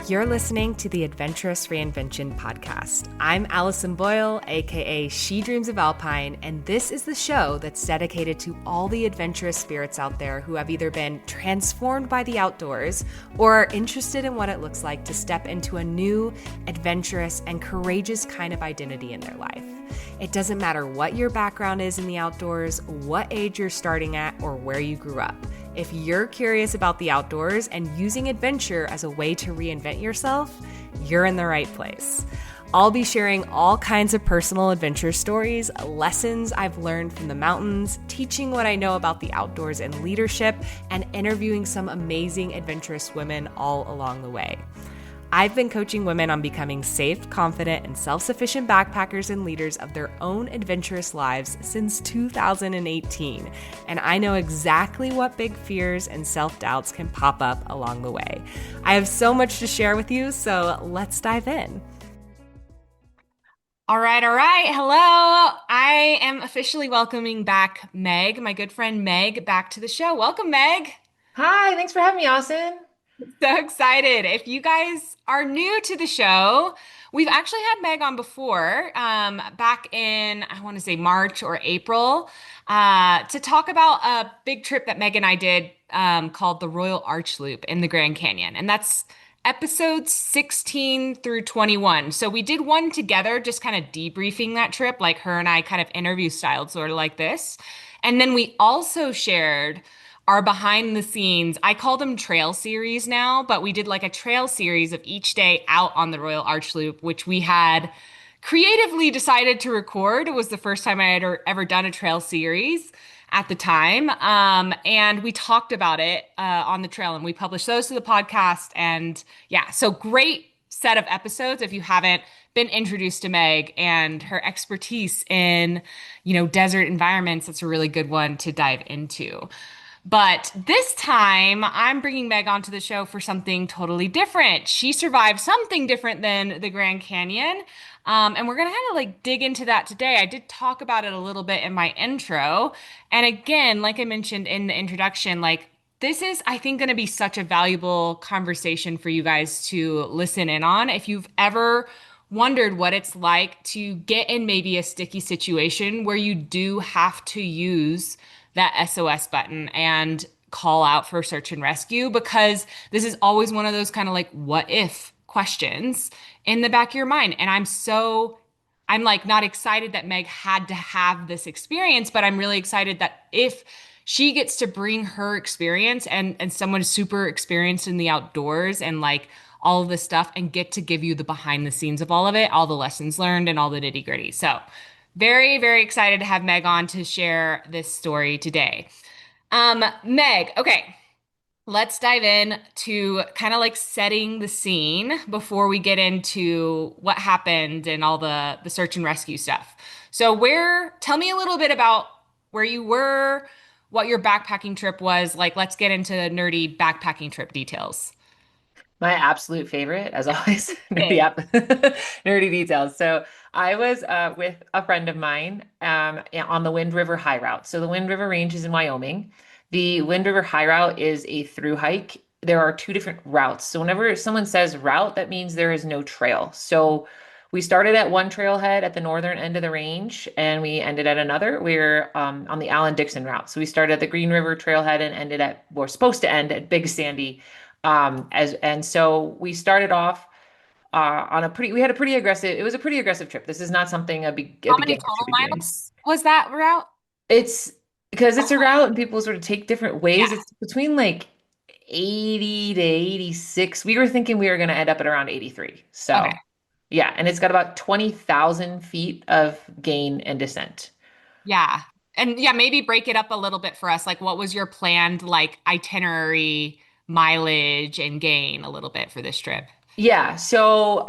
You're listening to the Adventurous Reinvention podcast. I'm Allison Boyle, aka She Dreams of Alpine, and this is the show that's dedicated to all the adventurous spirits out there who have either been transformed by the outdoors or are interested in what it looks like to step into a new, adventurous, and courageous kind of identity in their life. It doesn't matter what your background is in the outdoors, what age you're starting at, or where you grew up. If you're curious about the outdoors and using adventure as a way to reinvent yourself, you're in the right place. I'll be sharing all kinds of personal adventure stories, lessons I've learned from the mountains, teaching what I know about the outdoors and leadership, and interviewing some amazing adventurous women all along the way. I've been coaching women on becoming safe, confident, and self-sufficient backpackers and leaders of their own adventurous lives since 2018, and I know exactly what big fears and self-doubts can pop up along the way. I have so much to share with you, so let's dive in. All right. Hello. I am officially welcoming back Meg, my good friend Meg, back to the show. Welcome, Meg. Hi, thanks for having me, Austin. So excited. If you guys are new to the show, we've actually had Meg on before, back in, I want to say March or April, to talk about a big trip that Meg and I did, called the Royal Arch Loop in the Grand Canyon. And that's episodes 16 through 21. So we did one together, just kind of debriefing that trip, like her and I kind of interview styled, sort of like this. And then we also shared our behind the scenes. I call them trail series now, but we did like a trail series of each day out on the Royal Arch Loop, which we had creatively decided to record. It was the first time I had ever done a trail series at the time. And we talked about it on the trail, and we published those to the podcast. And yeah, so great set of episodes if you haven't been introduced to Meg and her expertise in, desert environments. That's a really good one to dive into. But this time, I'm bringing Meg onto the show for something totally different. She survived something different than the Grand Canyon. And we're going to kind of like dig into that today. I did talk about it a little bit in my intro. And again, like I mentioned in the introduction, like this is, I think, going to be such a valuable conversation for you guys to listen in on. If you've ever wondered what it's like to get in maybe a sticky situation where you do have to use that SOS button and call out for search and rescue, because this is always one of those kind of like what if questions in the back of your mind. And I'm like not excited that Meg had to have this experience, but I'm really excited that if she gets to bring her experience and someone super experienced in the outdoors and like all of this stuff and get to give you the behind the scenes of all of it, all the lessons learned and all the nitty gritty. So very, very excited to have Meg on to share this story today. Meg, okay, let's dive in to kind of like setting the scene before we get into what happened and all the search and rescue stuff. So tell me a little bit about where you were, what your backpacking trip was like. Let's get into nerdy backpacking trip details. My absolute favorite, as always, nerdy, Okay. nerdy details. So I was with a friend of mine on the Wind River High Route. So the Wind River Range is in Wyoming. The Wind River High Route is a through hike. There are two different routes. So whenever someone says route, that means there is no trail. So we started at one trailhead at the northern end of the range, and we ended at another. We're on the Allen Dixon route. So we started at the Green River trailhead and we're supposed to end at Big Sandy. So we started off we had a pretty aggressive, it was a pretty aggressive trip. This is not something a How many beginner should total be doing. miles was that route? It's because Oh, it's a route and people sort of take different yeah. ways. It's between like 80 to 86. We were thinking we were going to end up at around 83. Okay. So yeah, and it's got about 20,000 feet of gain and descent. Yeah. And yeah, maybe break it up a little bit for us. Like, what was your planned like itinerary, mileage, and gain a little bit for this trip? Yeah, so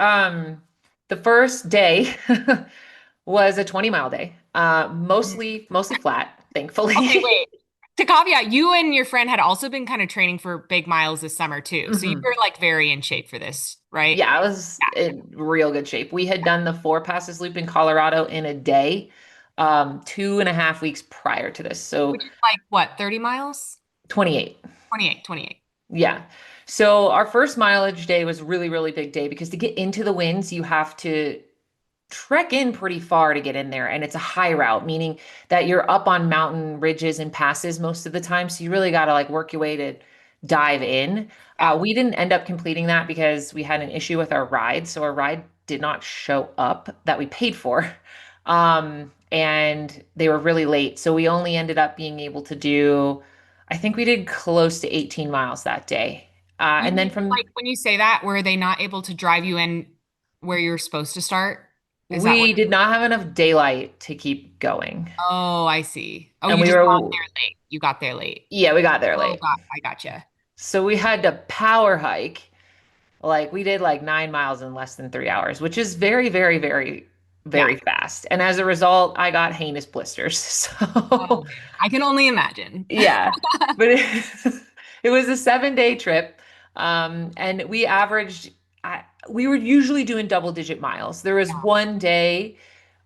the first day was a 20-mile day. Mostly flat, Okay, thankfully. wait. To caveat, you and your friend had also been kind of training for big miles this summer too. So you hmm were like very in shape for this, right? Yeah, I was in real good shape. We had done the Four Passes Loop in Colorado in a day, 2.5 weeks prior to this. So Which is like what, 30 miles? 28. 28, 28. Yeah. So our first mileage day was really, really big day because to get into the winds, you have to trek in pretty far to get in there. And it's a high route, meaning that you're up on mountain ridges and passes most of the time. So you really got to like work your way to dive in. Yeah. We didn't end up completing that because we had an issue with our ride. So our ride did not show up that we paid for. And they were really late. So we only ended up being able to do, I think we did close to 18 miles that day. You And then mean, from like when you say that, were they not able to drive you in where you're supposed to start? Is that what? we did not have enough daylight to keep going. Oh, I see. Oh, And you we just got were, there late. You got there late. yeah, we got there Oh, late. God, I gotcha. So we had to power hike. Like we did like 9 miles in less than 3 hours, which is very, very, very, Yeah. very fast. And as a result, I got heinous blisters. Oh So man, I can only imagine. yeah, but it was a 7 day trip. And we averaged, we were usually doing double-digit miles. There was Yeah. one day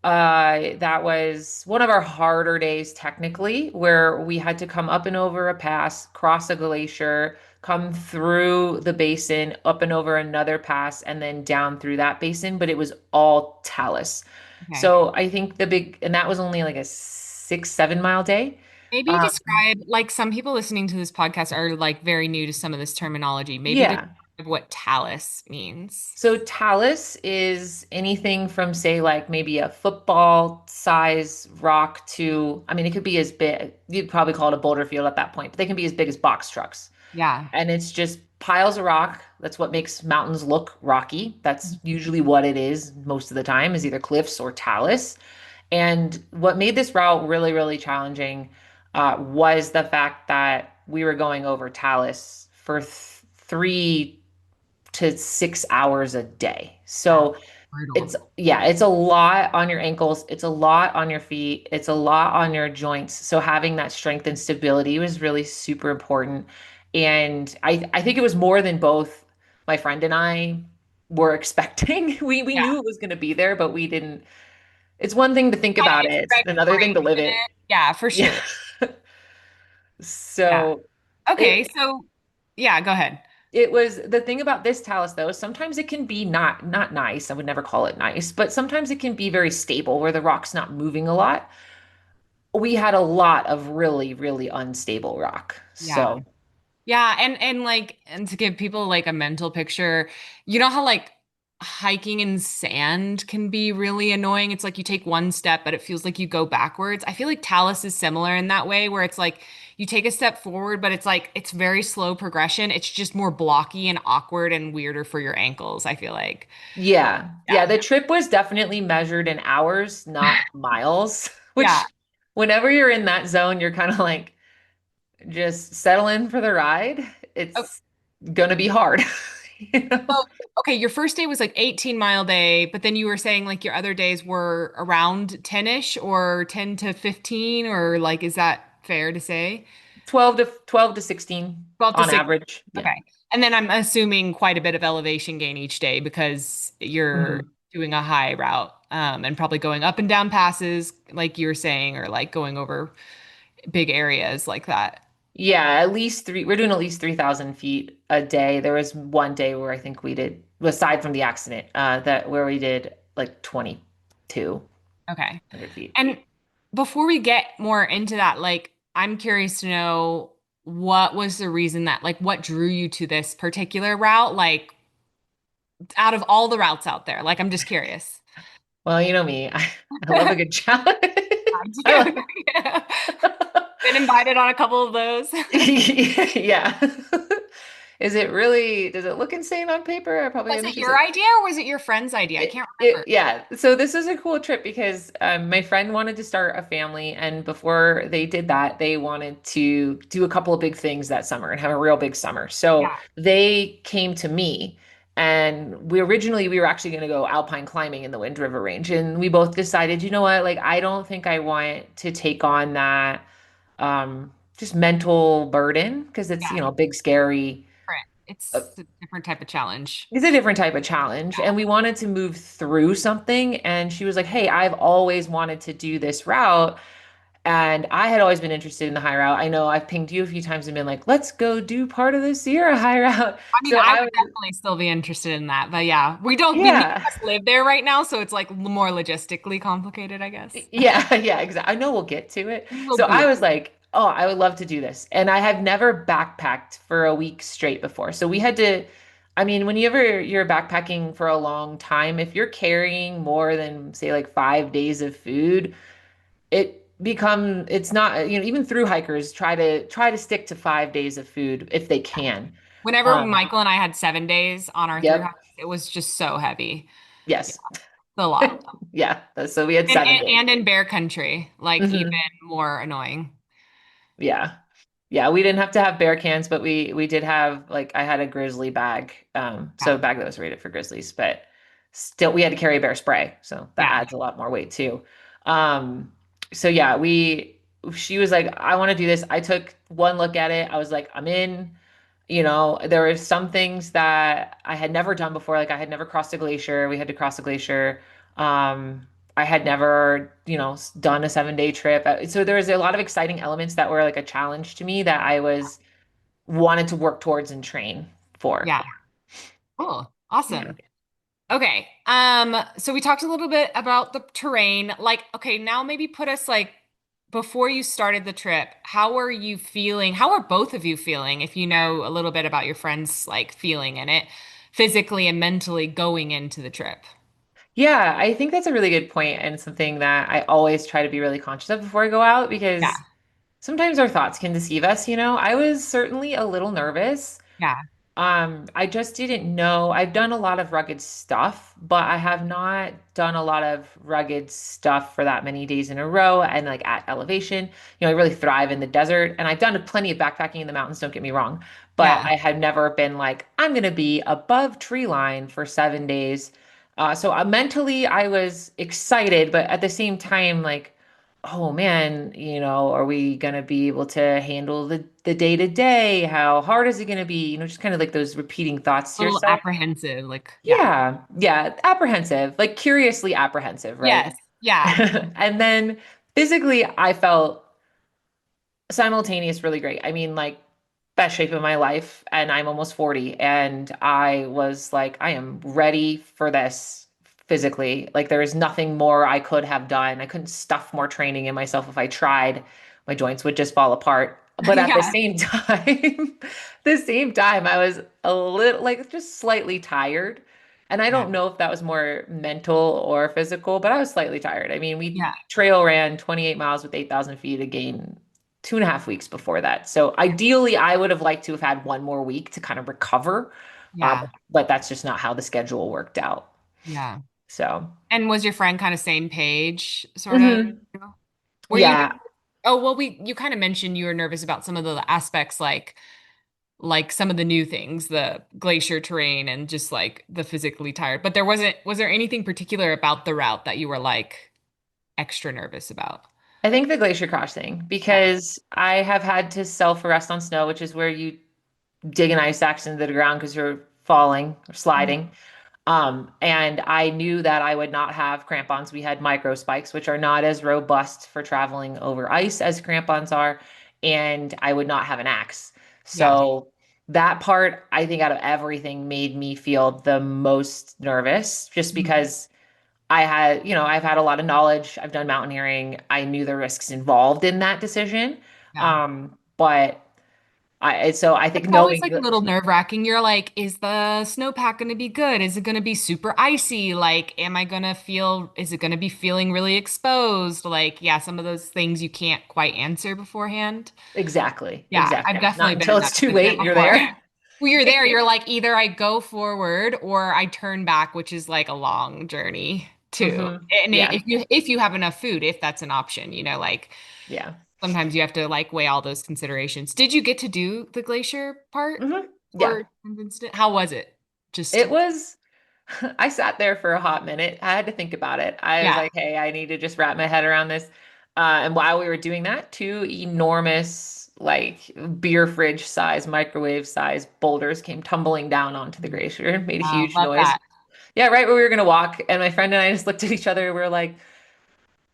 that was one of our harder days technically, where we had to come up and over a pass, cross a glacier, come through the basin, up and over another pass, and then down through that basin, but it was all talus. Okay. So I think and that was only like a 6, 7 mile day. Maybe Um, describe, like some people listening to this podcast are like very new to some of this terminology. Maybe yeah. describe what talus means. So talus is anything from say like maybe a football size rock to, I mean, it could be as big, you'd probably call it a boulder field at that point, but they can be as big as box trucks. Yeah. And it's just piles of rock. That's what makes mountains look rocky. That's usually what it is most of the time, is either cliffs or talus. And what made this route really, really challenging was the fact that we were going over talus for 3 to 6 hours a day. Yeah. So Brutal. it's, yeah, it's a lot on your ankles, it's a lot on your feet, it's a lot on your joints. So having that strength and stability was really super important. And I think it was more than both my friend and I were expecting. We Yeah. knew it was going to be there, but we didn't. It's one thing to think Kind about of it, it's expect another thing to breaks live in it. it. Yeah, for Yeah. sure. Yeah. So Okay, it so yeah, go ahead. it was the thing about this talus though, sometimes it can be not nice. I would never call it nice, but sometimes it can be very stable where the rock's not moving a lot. We had a lot of really, really unstable rock. Yeah. So Yeah, and like and to give people like a mental picture, you know how like hiking in sand can be really annoying. It's like you take one step, but it feels like you go backwards. I feel like talus is similar in that way, where it's like you take a step forward, but it's like it's very slow progression. It's just more blocky and awkward and weirder for your ankles, I feel like. yeah, Yeah. yeah, the trip was definitely measured in hours, not miles, Yeah. which whenever you're in that zone, you're kind of like just settle in for the ride. It's gonna be hard. You know? So, okay, your first day was like 18-mile day, but then you were saying like your other days were around 10-ish or 10 to 15, or like, is that fair to say? 12 to 16 12 to on 6. average. Yeah. Okay. And then I'm assuming quite a bit of elevation gain each day because you're Mhm. doing a high route, and probably going up and down passes, like you were saying, or like going over big areas like that. Yeah, at least we're doing at least 3,000 feet a day. There was one day where I think we did, aside from the accident, that where we did like 2,200 Okay. feet. And before we get more into that, like, I'm curious to know what was the reason that, like, what drew you to this particular route? Like, out of all the routes out there, like, I'm just curious. Well, you know me, I love a good challenge. I I do. love, Yeah. Been invited on a couple of those. yeah. Does it look insane on paper? I probably Was am it your interested. idea or was it your friend's idea? I can't remember. Yeah. So this is a cool trip because my friend wanted to start a family, and before they did that, they wanted to do a couple of big things that summer and have a real big summer. So Yeah. they came to me, and we were actually going to go Alpine climbing in the Wind River Range, and we both decided, you know what, like I don't think I want to take on that just mental burden because it's, Yeah. big, scary. Different. uh, It's a different type of challenge. it's a different type of challenge, and we wanted to move through something. And she was like, "Hey, I've always wanted to do this route." And I had always been interested in the high route. I know I've pinged you a few times and been like, let's go do part of the Sierra high route. I mean, So I I would was, definitely still be interested in that, but yeah, we don't, neither of yeah. us live there right now, so it's like more logistically complicated, I guess. Yeah, yeah, exactly. I know we'll get to it. We will So I be. was like, oh, I would love to do this. And I have never backpacked for a week straight before. So we had to, I mean, whenever you're backpacking for a long time, if you're carrying more than say like 5 days of food, it's not, even through hikers try to stick to 5 days of food if they can. Whenever Um, Michael and I had 7 days on our through hikes, yep. it was just so heavy. Yeah, Yes. it's a lot. Yeah. So we had And, 7 days. and in bear country, like even Hmm. more annoying. Yeah. Yeah, we didn't have to have bear cans, but we did have like I had a grizzly bag, so Yeah. a bag that was rated for grizzlies, but still we had to carry bear spray, so that Yeah. adds a lot more weight too. Um, so yeah, we she was like, I want to do this. I took one look at it. I was like, I'm in. There were some things that I had never done before. Like I had never crossed a glacier. We had to cross a glacier. Um, I had never, done a 7 day trip. So there was a lot of exciting elements that were like a challenge to me that I was wanted to work towards and train for. Yeah. Cool. Yeah. Awesome. Okay. So we talked a little bit about the terrain. Like, okay, now maybe put us like before you started the trip, how are you feeling? How are both of you feeling if you know a little bit about your friends like feeling in it physically and mentally going into the trip? Yeah, I think that's a really good point and something that I always try to be really conscious of before I go out Yeah. because sometimes our thoughts can deceive us. I was certainly a little nervous. Yeah. I just didn't know. I've done a lot of rugged stuff, but I have not done a lot of rugged stuff for that many days in a row and like at elevation. I really thrive in the desert and I've done plenty of backpacking in the mountains, don't get me wrong, but Yeah. I had never been like, I'm going to be above tree line for 7 days. So mentally I was excited, but at the same time, like, oh man, are we gonna be able to handle the day to day? How hard is it gonna be? Just kind of like those repeating thoughts A to little yourself. apprehensive, like, yeah. Yeah, yeah, apprehensive, like curiously apprehensive, right? Yes. Yeah. And then physically, I felt simultaneous really great. I mean, like best shape of my life, and I'm almost 40, and I was like, I am ready for this physically. Like there is nothing more I could have done. I couldn't stuff more training in myself if I tried. My joints would just fall apart. But at the Yeah. same time, the same time, I was a little like just slightly tired. And I Yeah. don't know if that was more mental or physical, but I was slightly tired. I mean, we Yeah. trail ran 28 miles with 8,000 feet again 2.5 weeks before that. So ideally, I would have liked to have had one more week to kind of recover. Um, Yeah. but that's just not how the schedule worked out. Yeah. So, And was your friend kind of same page, sort of? mhm. Were you, Yeah, oh, well, you kind of mentioned you were nervous about some of the aspects like some of the new things, the glacier terrain and just like the physically tired. But was there anything particular about the route that you were like extra nervous about? I think the glacier crossing Yeah. because I have had to self-arrest on snow, which is where you dig an ice axe into the ground because you're falling or Mhm. sliding. And I knew that I would not have crampons. We had micro spikes, which are not as robust for traveling over ice as crampons are, and I would not have an axe. Yeah. So that part, I think, out of everything, made me feel the most nervous, just Mhm. because I've had a lot of knowledge. I've done mountaineering. I knew the risks involved in that decision. Yeah. But so I think It's always knowing like a that little nerve-wracking. You're like, is the snowpack going to be good? Is it going to be super icy? Like, am I going to feel, is it going to be feeling really exposed? Like, yeah, some of those things you can't quite answer beforehand. exactly, Yeah, I've exactly. Not definitely been until in it's that too predicament late and you're before. there. When you're there, you're like, either I go forward or I turn back, which is like a long journey too. And Yeah. if you have enough food, if that's an option, like Yeah. sometimes you have to like weigh all those considerations. Did you get to do the glacier part Yeah. for instance? How was it? Just It was, I sat there for a hot minute. I had to think about it. I was yeah, like, hey, I need to just wrap my head around this. And while we were doing that, two enormous, like beer fridge size, microwave size boulders came tumbling down onto the glacier and made a huge love noise. that. Yeah, right where we were going to walk. And my friend and I just looked at each other. We were like,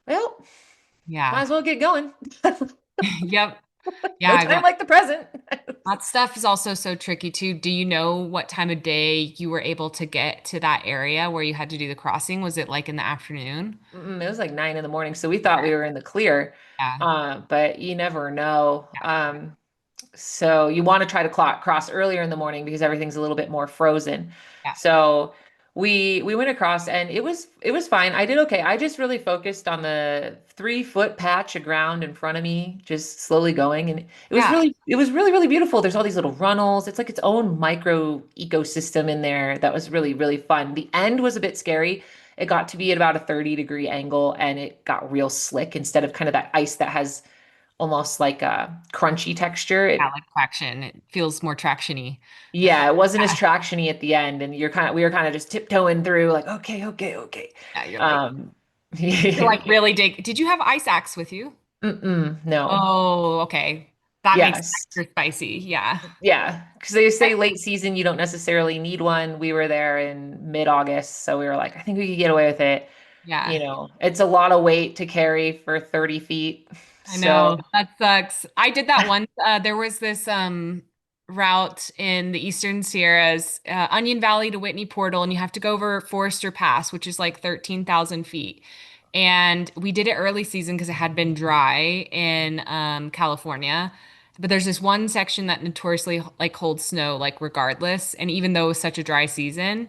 well, Might Yeah. as well get going. Yep. No Yeah. time like the present. That stuff is also so tricky too. Do you know what time of day you were able to get to that area where you had to do the crossing? Was it like in the afternoon? It was like 9 in the morning, so we thought we were in the clear. Yeah. But you never know. So you want to try to cross earlier in the morning because everything's a little bit more frozen. Yeah. So we went across and it was fine. I did okay. I just really focused on the 3 foot patch of ground in front of me, just slowly going. And Yeah. it was really, really beautiful. There's all these little runnels. It's like its own micro ecosystem in there that was really, really fun. The end was a bit scary. It got to be at about a 30-degree angle and it got real slick instead of kind of that ice that has almost like a crunchy texture. Yeah, like traction. It feels more tractiony. Yeah, it wasn't as tractiony at the end, and we were kind of just tiptoeing through, like, okay, okay, okay. Yeah, you're like, Um, you're like really dig. Did you have ice axe with you? no. Oh, okay. That makes it Yes. extra spicy. Yeah. Yeah, because they say late season you don't necessarily need one. We were there in mid-August, so we were like, I think we could get away with it. Yeah. It's a lot of weight to carry for 30 feet. I So, know that sucks. I did that once. There was this route in the Eastern Sierras, Onion Valley to Whitney Portal, and you have to go over Forester Pass, which is like 13,000 feet. And we did it early season because it had been dry in California. But there's this one section that notoriously like holds snow, like regardless. And even though it was such a dry season,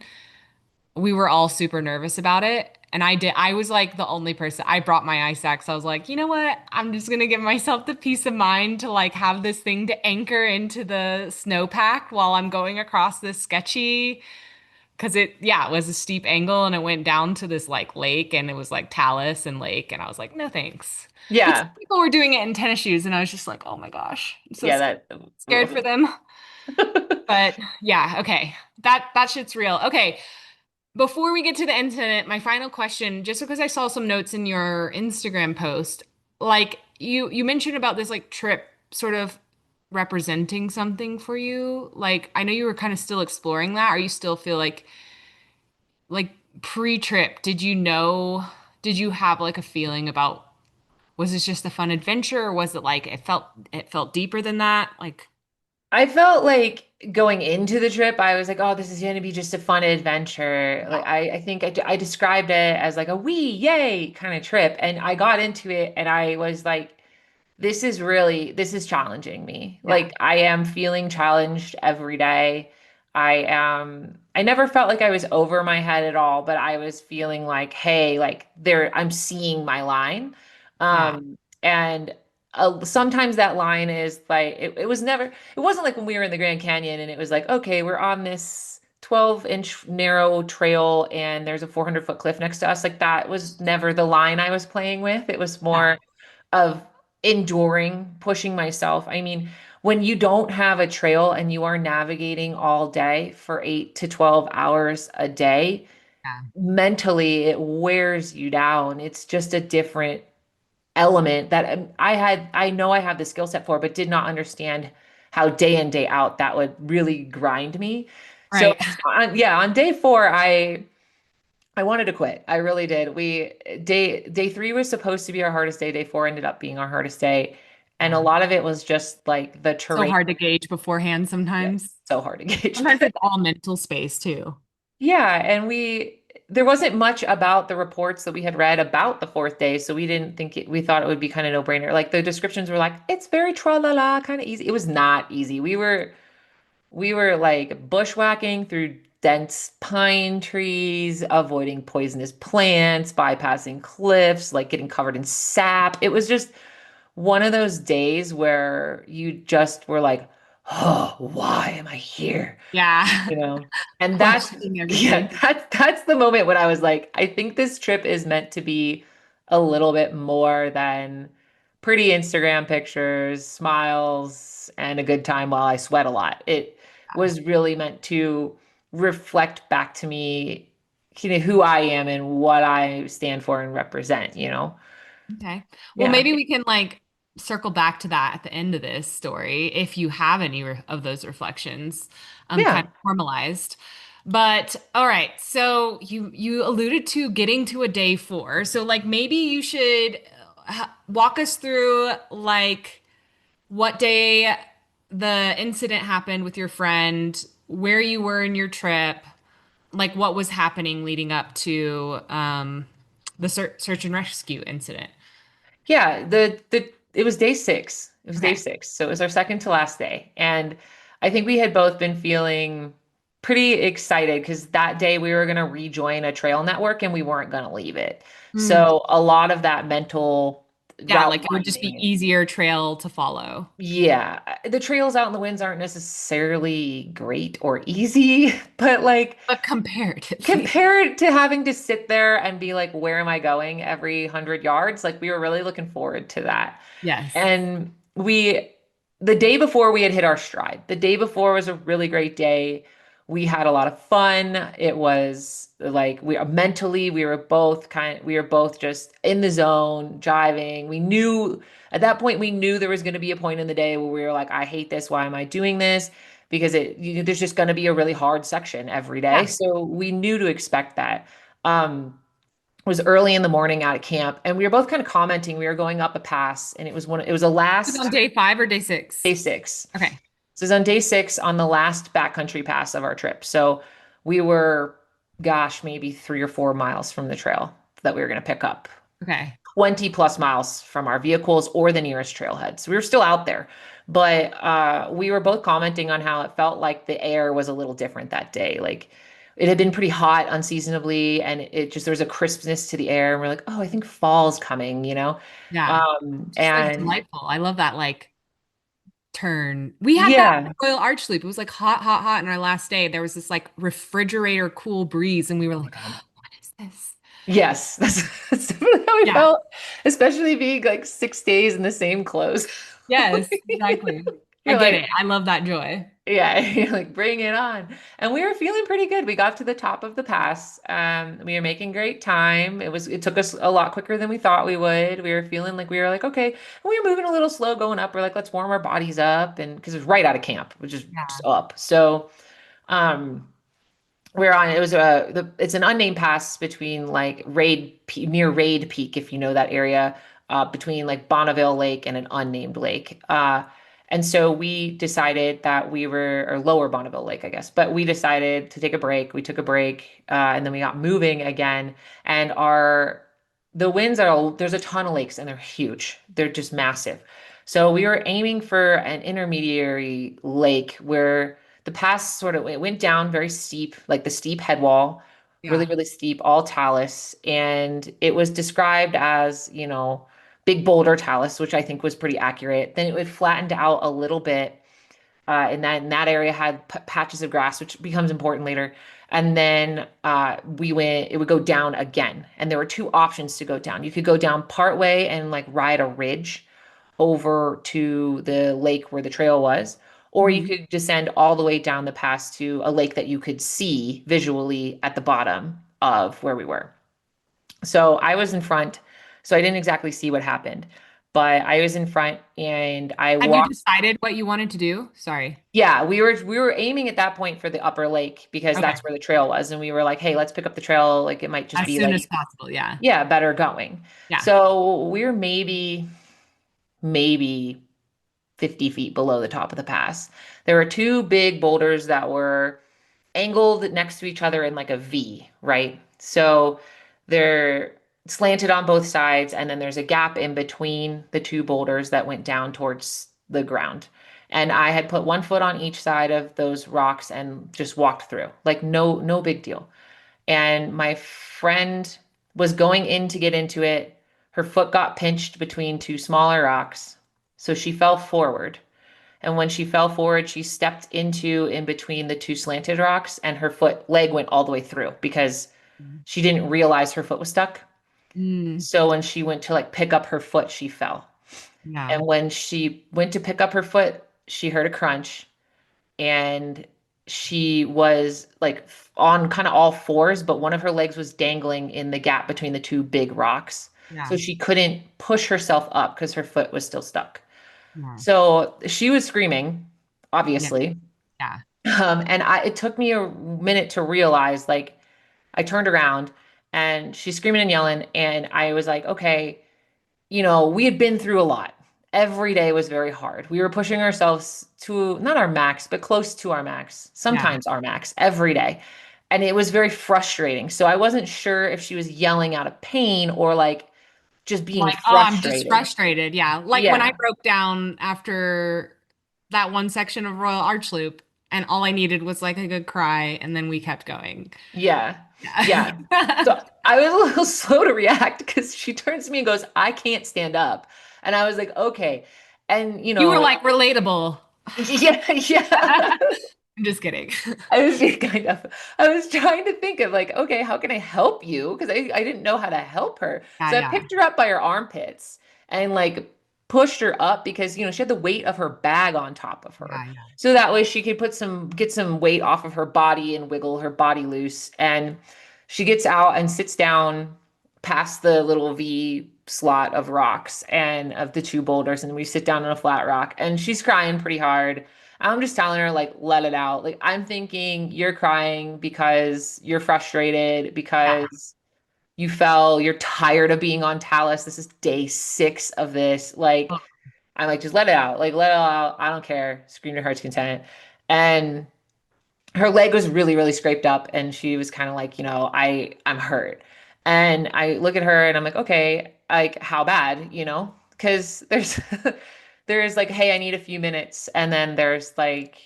we were all super nervous about it. And I was like the only person, I brought my ice axe. I was like, you know what? I'm just gonna give myself the peace of mind to like have this thing to anchor into the snowpack while I'm going across this sketchy, because it was a steep angle and it went down to this like lake and it was like talus and lake. And I was like, no thanks. But some yeah. people were doing it in tennis shoes and I was just like, oh my gosh, I'm so Yeah, scared for them. But yeah, okay. That shit's real. Okay. Before we get to the incident, my final question, just because I saw some notes in your Instagram post, like you mentioned about this like trip sort of representing something for you. Like I know you were kind of still exploring that. Are you still feel like pre-trip, did you have like a feeling about was this just a fun adventure or was it like it felt deeper than that? Like I felt like going into the trip, I was like, oh, this is going to be just a fun adventure. Like, I think I described it as like a wee, yay kind of trip. And I got into it and I was like, this is challenging me. yeah, Like, I am feeling challenged every day. I never felt like I was over my head at all, but I was feeling like, hey, like I'm seeing my line. yeah, And sometimes that line is like it wasn't like when we were in the Grand Canyon and it was like, okay, we're on this 12-inch narrow trail and there's a 400-foot cliff next to us. Like that was never the line I was playing with. It was yeah, more of enduring, pushing myself. I mean, when you don't have a trail and you are navigating all day for 8 to 12 hours a day, yeah. mentally it wears you down. It's just a different element that I know I have the skill set for, but did not understand how day in, day out that would really grind me. So Right. on day 4, I wanted to quit. I really did. Day 3 was supposed to be our hardest day. Day 4 ended up being our hardest day. And a Yeah. lot of it was just like the So terrain. hard to gauge beforehand Yeah, sometimes. so hard to gauge. Sometimes it's all mental space too. Yeah, and there wasn't much about the reports that we had read about the 4th day, so we thought it would be kind of no-brainer. Like the descriptions were like, it's very tra-la-la, kind of easy. It was not easy. We were like bushwhacking through dense pine trees, avoiding poisonous plants, bypassing cliffs, like getting covered in sap. It was just one of those days where you just were like, oh, why am I here? Yeah. you know and that's Questioning yeah, everything. that's the moment when I was like, I think this trip is meant to be a little bit more than pretty Instagram pictures, smiles, and a good time while I sweat a lot. It was really meant to reflect back to me, who I am and what I stand for and represent. Okay. Well, Yeah. maybe we can like circle back to that at the end of this story if you have any of those reflections, kind Yeah. of formalized. But all right, so you alluded to getting to a day 4. So like maybe you should. walk us through like what day the incident happened with your friend, where you were in your trip, like what was happening leading up to the search and rescue incident. Yeah, the it was day six. It was day Okay. six. So it was our second to last day. And I think we had both been feeling pretty excited because that day we were going to rejoin a trail network and we weren't going to leave it. Mm. So a lot of that mental Yeah, route like it would just be finding. easier trail to follow. Yeah, the trails out in the winds aren't necessarily great or easy, but like But comparatively. compared to having to sit there and be like, where am I going every 100 yards? Like we were really looking forward to that. Yes. And the day before we had hit our stride. The day before was a really great day. We had a lot of fun. It was like we were both just in the zone, driving. We knew at that point we knew there was going to be a point in the day where we were like, I hate this. Why am I doing this? Because there's just going to be a really hard section every day. Yeah. So we knew to expect that. It was early in the morning out at camp, and we were both kind of commenting. We were going up a pass, and it was a It was last on day 5 or day 6? day six. Okay. So it was on day six on the last backcountry pass of our trip. So we were, gosh, maybe 3 or 4 miles from the trail that we were going to pick up. Okay. 20 plus miles from our vehicles or the nearest trailhead. So we were still out there. But we were both commenting on how it felt like the air was a little different that day. Like it had been pretty hot unseasonably, and it just there was a crispness to the air. And we're like, oh, I think fall's coming, you know? Yeah. Just like And delightful. I love that like turn. We had that yeah, Royal Arch Loop. It was like hot, hot, hot. And our last day, there was this like refrigerator cool breeze, and we were oh my like, God. what is this? Yes, that's definitely how we Yeah. felt, especially being like 6 days in the same clothes. Yes, exactly. I You're get like, it. I love that joy. yeah, you're like, bring it on. And we were feeling pretty good. We got to the top of the pass. We were making great time. It took us a lot quicker than we thought we would. We were feeling like we were like, okay. And we were moving a little slow going up. We're like, let's warm our bodies up. And because it was right out of camp, which is just Yeah. up. So, um, we're on it was it's an unnamed pass between like near Raid Peak, if you know that area, between like Bonneville Lake and an unnamed lake. And so we decided that we were or lower Bonneville Lake, I guess, but we decided to take a break. We took a break, and then we got moving again. And our the winds are there's a ton of lakes and they're huge. They're just massive. So we were aiming for an intermediary lake where the pass sort of it went down very steep, like the steep head wall, really, Yeah. really steep, all talus. And it was described as, big boulder talus, which I think was pretty accurate. Then it would flattened out a little bit. And that area had patches of grass, which becomes important later. And then it would go down again. And there were two options to go down. You could go down part way and like ride a ridge over to the lake where the trail was, or you Mhm. could descend all the way down the pass to a lake that you could see visually at the bottom of where we were. So I was in front, so I didn't exactly see what happened, but I was in front and I Had you walked. decided what you wanted to do? Sorry. Yeah, we were aiming at that point for the upper lake because Okay. that's where the trail was, and we were like, hey, let's pick up the trail. Like it might just As be soon like, as possible. Yeah. yeah, better going. Yeah. So we're maybe 50 feet below the top of the pass. There were two big boulders that were angled next to each other in like a V, right? So they're slanted on both sides, and then there's a gap in between the two boulders that went down towards the ground. And I had put one foot on each side of those rocks and just walked through. Like no big deal. And my friend was going in to get into it. Her foot got pinched between two smaller rocks. So she fell forward. And when she fell forward, she stepped into in between the two slanted rocks, and her leg went all the way through because she didn't realize her foot was stuck. Mm. So when she went to like pick up her foot, she fell. Yeah. And when she went to pick up her foot, she heard a crunch, and she was like on kind of all fours, but one of her legs was dangling in the gap between the two big rocks. So Yeah. she couldn't push herself up because her foot was still stuck. Yeah. So she was screaming, Yeah. obviously. Yeah. It took me a minute to realize, like, I turned around and she's screaming and yelling, and I was like, okay, we had been through a lot. Every day was very hard. We were pushing ourselves to not our max, but close to our max, Yeah. sometimes our max every day. And it was very frustrating. So I wasn't sure if she was yelling out of pain or like just being Like, oh, I'm just frustrated. frustrated. Yeah. Like when I Yeah. broke down after that one section of Royal Arch Loop, and all I needed was like a good cry, and then we kept going. Yeah. Yeah. Yeah. So I was a little slow to react because she turns to me and goes, I can't stand up. And I was like, okay. And, You were like relatable. yeah, yeah. I'm just kidding. I was being kind of, I was trying to think of like, okay, how can I help you? Because I didn't know how to help her. Yeah, So I yeah. picked her up by her armpits and like pushed her up because, she had the weight of her bag on top of her. Yeah, yeah. So that way she could get some weight off of her body and wiggle her body loose. And she gets out and sits down past the little V slot of rocks and of the two boulders. And we sit down on a flat rock and she's crying pretty hard. I'm just telling her, like, let it out. Like, I'm thinking you're crying because you're frustrated, Yeah. because you fell, you're tired of being on Talus. This is day 6 of this. Like, Oh, I'm like, just let it out. Like, let it out. I don't care. Scream your heart's content. And her leg was really, really scraped up, and she was kind of like, I'm hurt. And I look at her and I'm like, okay, like how bad, Because there's like, hey, I need a few minutes, and then there's like,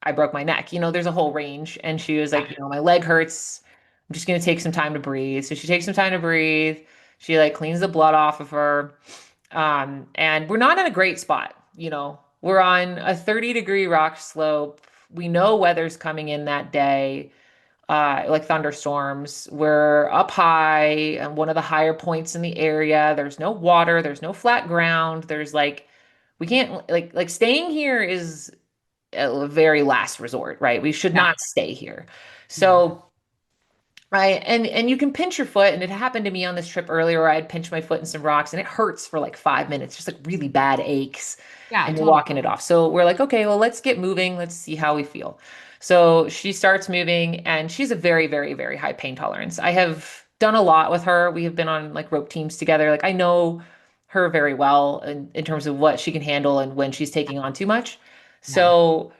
I broke my neck. There's a whole range. And she was yeah. like, my leg hurts. I'm just gonna take some time to breathe. So she takes some time to breathe. She like cleans the blood off of her. And we're not in a great spot. We're on a 30-degree rock slope. We know weather's coming in that day, like thunderstorms. We're up high and one of the higher points in the area. There's no water, there's no flat ground. There's like, we can't like staying here is a very last resort, right? We should Yeah. not stay here. Yeah. So right. And you can pinch your foot. And it happened to me on this trip earlier where I'd pinch my foot in some rocks and it hurts for like 5 minutes, just like really bad aches. Yeah, And you're totally. walking it off. So we're like, okay, well, let's get moving. Let's see how we feel. So she starts moving and she's a very, very, very high pain tolerance. I have done a lot with her. We have been on like rope teams together. Like I know her very well in terms of what she can handle and when she's taking on too much. Yeah. So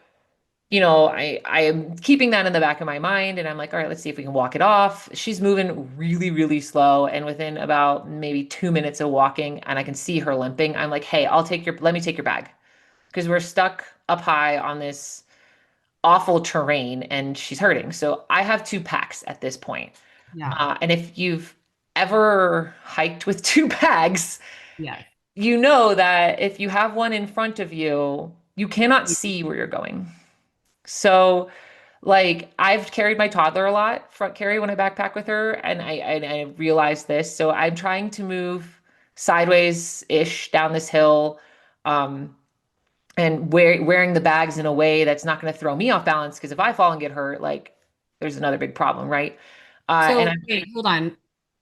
I am keeping that in the back of my mind and I'm like, all right, let's see if we can walk it off. She's moving really, really slow. And within about maybe 2 minutes of walking, and I can see her limping, I'm like, hey, let me take your bag. Because we're stuck up high on this awful terrain and she's hurting. So I have 2 packs at this point. Yeah. And if you've ever hiked with 2 bags, Yes. you know that if you have one in front of you, you cannot see where you're going. So, like, I've carried my toddler a lot, front carry when I backpack with her, and I realized this. So I'm trying to move sideways-ish down this hill, um, and wearing the bags in a way that's not going to throw me off balance. Because if I fall and get hurt, like, there's another big problem, right? And So I'm wait, hold on.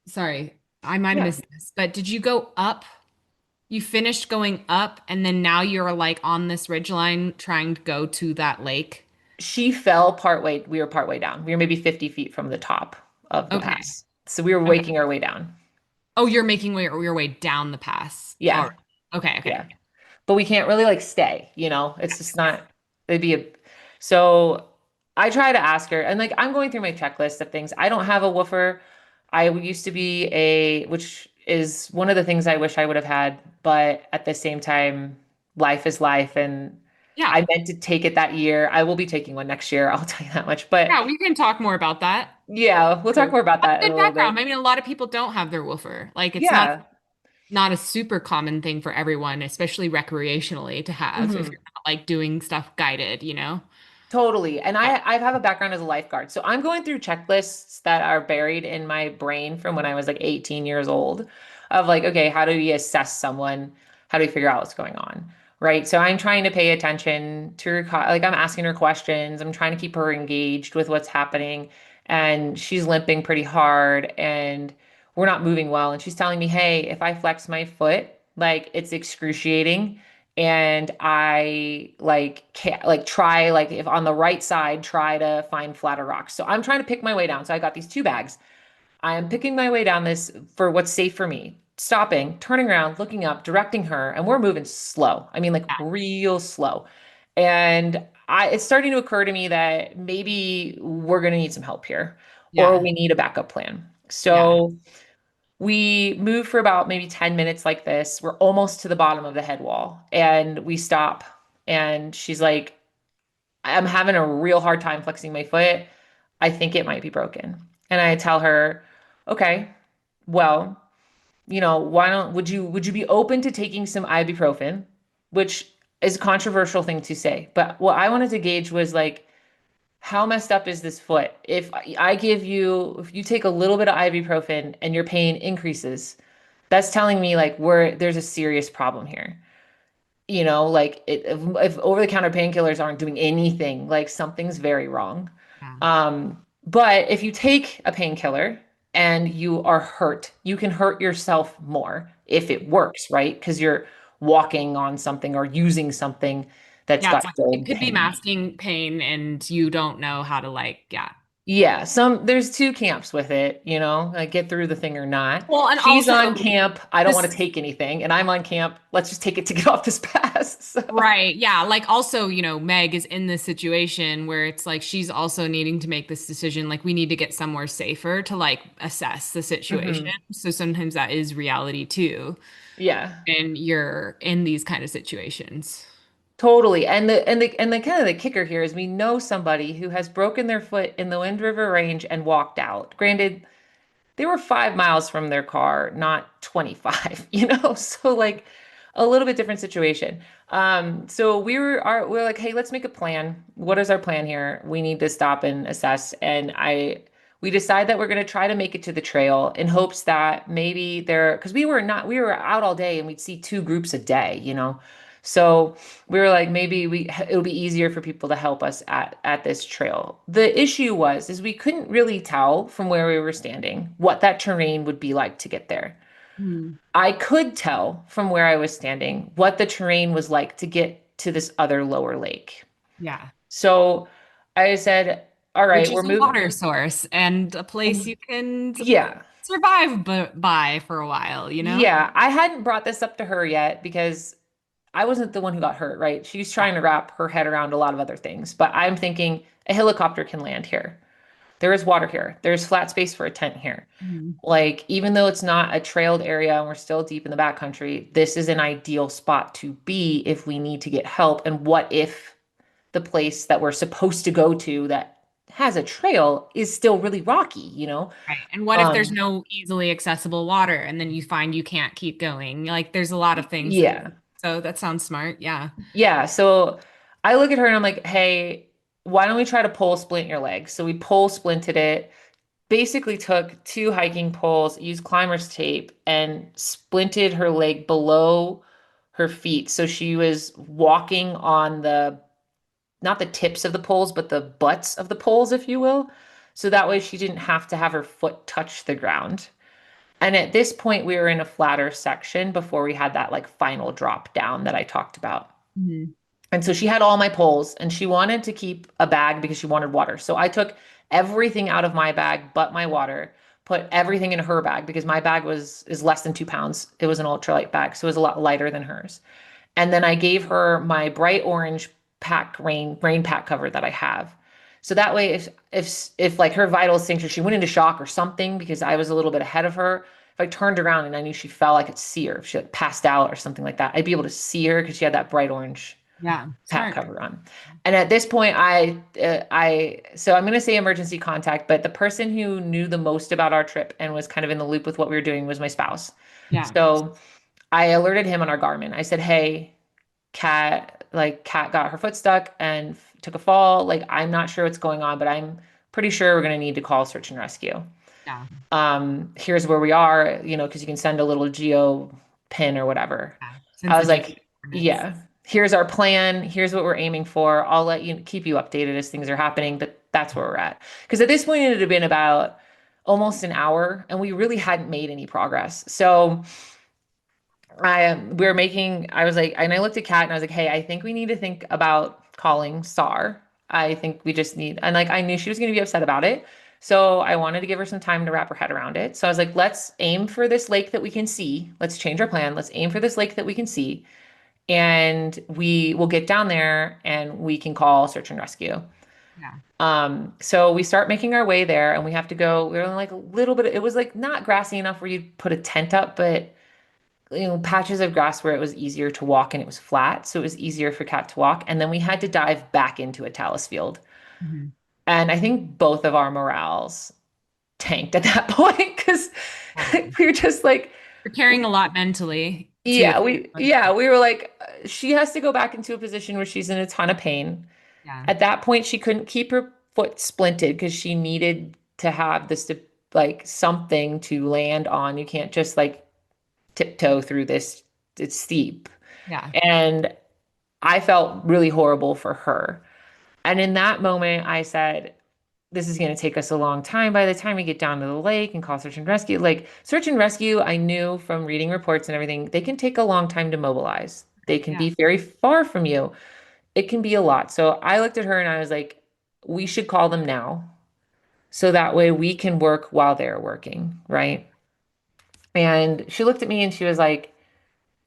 Sorry, I might have Yeah, missed this, but did you go up? You finished going up, and then now you're like on this ridge line trying to go to that lake. she fell partway. We were partway down. We were maybe 50 feet from the top of the Okay. pass. So we were Okay. waking our way down. Oh, you're making your way down the pass. All Yeah, right. Okay, okay. yeah. But we can't really like stay, it's just not, it'd be a, so I try to ask her and like I'm going through my checklist of things. I don't have a woofer. I used to be which is one of the things I wish I would have had, but at the same time, life is life and Yeah. I meant to take it that year. I will be taking one next year. I'll tell you that much. But Yeah, we can talk more about that. yeah, we'll talk Sure. more about That's that in a good little background. bit. I mean, a lot of people don't have their woofer. Like it's Yeah. not a super common thing for everyone, especially recreationally to have if Mhm. you're not like doing stuff guided, you know? Totally. And Yeah. I have a background as a lifeguard. So I'm going through checklists that are buried in my brain from when I was like 18 years old of like, okay, how do we assess someone? How do we figure out what's going on? Right. So I'm trying to pay attention to her, like I'm asking her questions. I'm trying to keep her engaged with what's happening. And she's limping pretty hard and we're not moving well. And she's telling me, hey, if I flex my foot, like it's excruciating and I like can't like try like if on the right side try to find flatter rocks. So I'm trying to pick my way down. So I got these 2 bags. I am picking my way down this for what's safe for me. stopping, turning around, looking up, directing her, and we're moving slow. I mean, like Yeah. real slow. And it's starting to occur to me that maybe we're going to need some help here, or Yeah. we need a backup plan. Yeah. So we move for about maybe 10 minutes like this. We're almost to the bottom of the head wall, and we stop. And she's like, I'm having a real hard time flexing my foot. I think it might be broken. And I tell her, okay, well, why don't would you be open to taking some ibuprofen, which is a controversial thing to say. But what I wanted to gauge was like, how messed up is this foot? If you take a little bit of ibuprofen and your pain increases, that's telling me like there's a serious problem here. Like if over-the-counter painkillers aren't doing anything, like something's very wrong. Yeah. But if you take a painkiller and you are hurt, you can hurt yourself more if it works, right? Because you're walking on something or using something that's Yeah, it's got like it build could be pain. masking pain and you don't know how to like, yeah. Yeah, there's two camps with it, like get through the thing or not. Well, and She's also on camp, I don't want to this, take anything, and I'm on camp, let's just take it to get off this pass. So, right. Yeah. Like also, Meg is in this situation where it's like she's also needing to make this decision. Like we need to get somewhere safer to like assess the situation. mhm. So sometimes that is reality too. Yeah. And you're in these kind of situations. Totally. And the kind of the kicker here is we know somebody who has broken their foot in the Wind River Range and walked out. Granted, they were 5 miles from their car, not 25, So like a little bit different situation. So we're like, hey, let's make a plan. What is our plan here? We need to stop and assess. And we decide that we're going to try to make it to the trail in hopes that maybe because we were out all day and we'd see two groups a day. So we were like, maybe it'll be easier for people to help us at this trail. The issue is we couldn't really tell from where we were standing what that terrain would be like to get there. Hmm. I could tell from where I was standing what the terrain was like to get to this other lower lake. Yeah. So I said, all Which right, we're is a moving. water source and a place you can Yeah. survive by for a while, you know? Yeah. I hadn't brought this up to her yet because I wasn't the one who got hurt, right? She's Yeah. trying to wrap her head around a lot of other things. But I'm thinking a helicopter can land here. There is water here. There's flat space for a tent here. Mhm. Like, even though it's not a trailed area and we're still deep in the backcountry, this is an ideal spot to be if we need to get help. And what if the place that we're supposed to go to that has a trail is still really rocky? Right. And what if there's Um, no easily accessible water and then you find you can't keep going? Like there's a lot of things that, yeah. so that sounds smart. Yeah. Yeah. So I look at her and I'm like, hey, why don't we try to pole splint your leg? So we pole splinted it, basically took two hiking poles, used climber's tape, and splinted her leg below her feet. So she was walking on not the tips of the poles, but the butts of the poles, if you will. So that way she didn't have to have her foot touch the ground. And at this point, we were in a flatter section before we had that like final drop down that I talked about. Mhm. And so she had all my poles and she wanted to keep a bag because she wanted water. So I took everything out of my bag but my water, put everything in her bag because my bag is less than 2 pounds. It was an ultralight bag, so it was a lot lighter than hers. And then I gave her my bright orange rain pack cover that I have. So that way if like her vitals sank or she went into shock or something because I was a little bit ahead of her, if I turned around and I knew she fell, I could see her. If she like passed out or something like that, I'd be able to see her because she had that bright orange Yeah. pack Smart. cover on. And at this point, so I'm going to say emergency contact, but the person who knew the most about our trip and was kind of in the loop with what we were doing was my spouse. Yeah. So I alerted him on our Garmin. I said, hey, Kat got her foot stuck and took a fall. Like, I'm not sure what's going on, but I'm pretty sure we're going to need to call search and rescue. Yeah. Here's where we are, because you can send a little geo pin or whatever. Yeah. I Since the was GPS like, coordinates. yeah, here's our plan. Here's what we're aiming for. I'll keep you updated as things are happening, but that's where we're at. Because at this point, it had been about almost an hour and we really hadn't made any progress. So I was like, and I looked at Kat and I was like, hey, I think we need to think about calling SAR. I think we just need, and like, I knew she was going to be upset about it. So I wanted to give her some time to wrap her head around it. So I was like, let's aim for this lake that we can see. Let's change our plan. Let's aim for this lake that we can see. And we will get down there and we can call search and rescue. Yeah. So we start making our way there and we have to go, we're only like a little bit, it was like not grassy enough where you'd put a tent up, but patches of grass where it was easier to walk and it was flat. So it was easier for Kat to walk. And then we had to dive back into a talus field. Mhm. And I think both of our morales tanked at that point because Totally. we were just like, You're carrying a lot mentally too. we were like, she has to go back into a position where she's in a ton of pain. Yeah. At that point, she couldn't keep her foot splinted because she needed to have this like something to land on. You can't just like tiptoe through this. It's steep. Yeah. And I felt really horrible for her. And in that moment, I said, this is going to take us a long time by the time we get down to the lake and call search and rescue. Like search and rescue, I knew from reading reports and everything, they can take a long time to mobilize. They can Yeah. be very far from you. It can be a lot. So I looked at her and I was like, we should call them now. So that way we can work while they're working, right? And she looked at me and she was like,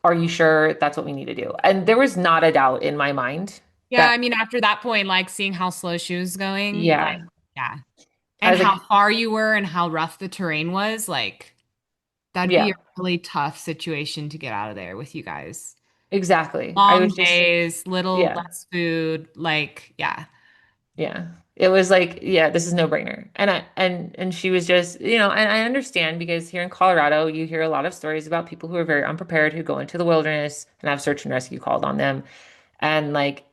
are you sure that's what we need to do? And there was not a doubt in my mind Yeah. that, I mean, after that point, like seeing how slow she was going, like, yeah. yeah. I And was how like, far you were and how rough the terrain was, like, that'd be yeah, a really tough situation to get out of there with you guys. exactly. I Long was just, days, little yeah. less food, like, yeah. Yeah. It was like, yeah, this is no brainer. And she was just, and I understand because here in Colorado, you hear a lot of stories about people who are very unprepared who go into the wilderness and have search and rescue called on them. And like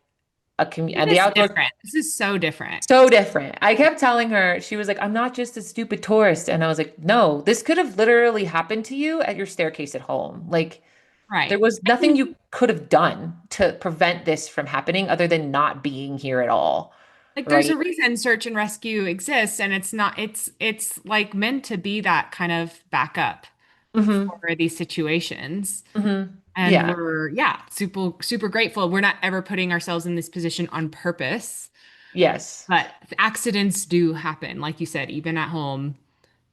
It and the is outdoor different. This is so different. so different. I kept telling her, she was like, I'm not just a stupid tourist. And I was like, no, this could have literally happened to you at your staircase at home. Like there Right. was I nothing mean, you could have done to prevent this from happening other than not being here at all. like there's Right. a reason search and rescue exists, and it's like meant to be that kind of backup Hmm. for these situations. And Yeah. we're, yeah, super grateful. We're not ever putting ourselves in this position on purpose, Yes. but accidents do happen, like you said, even at home.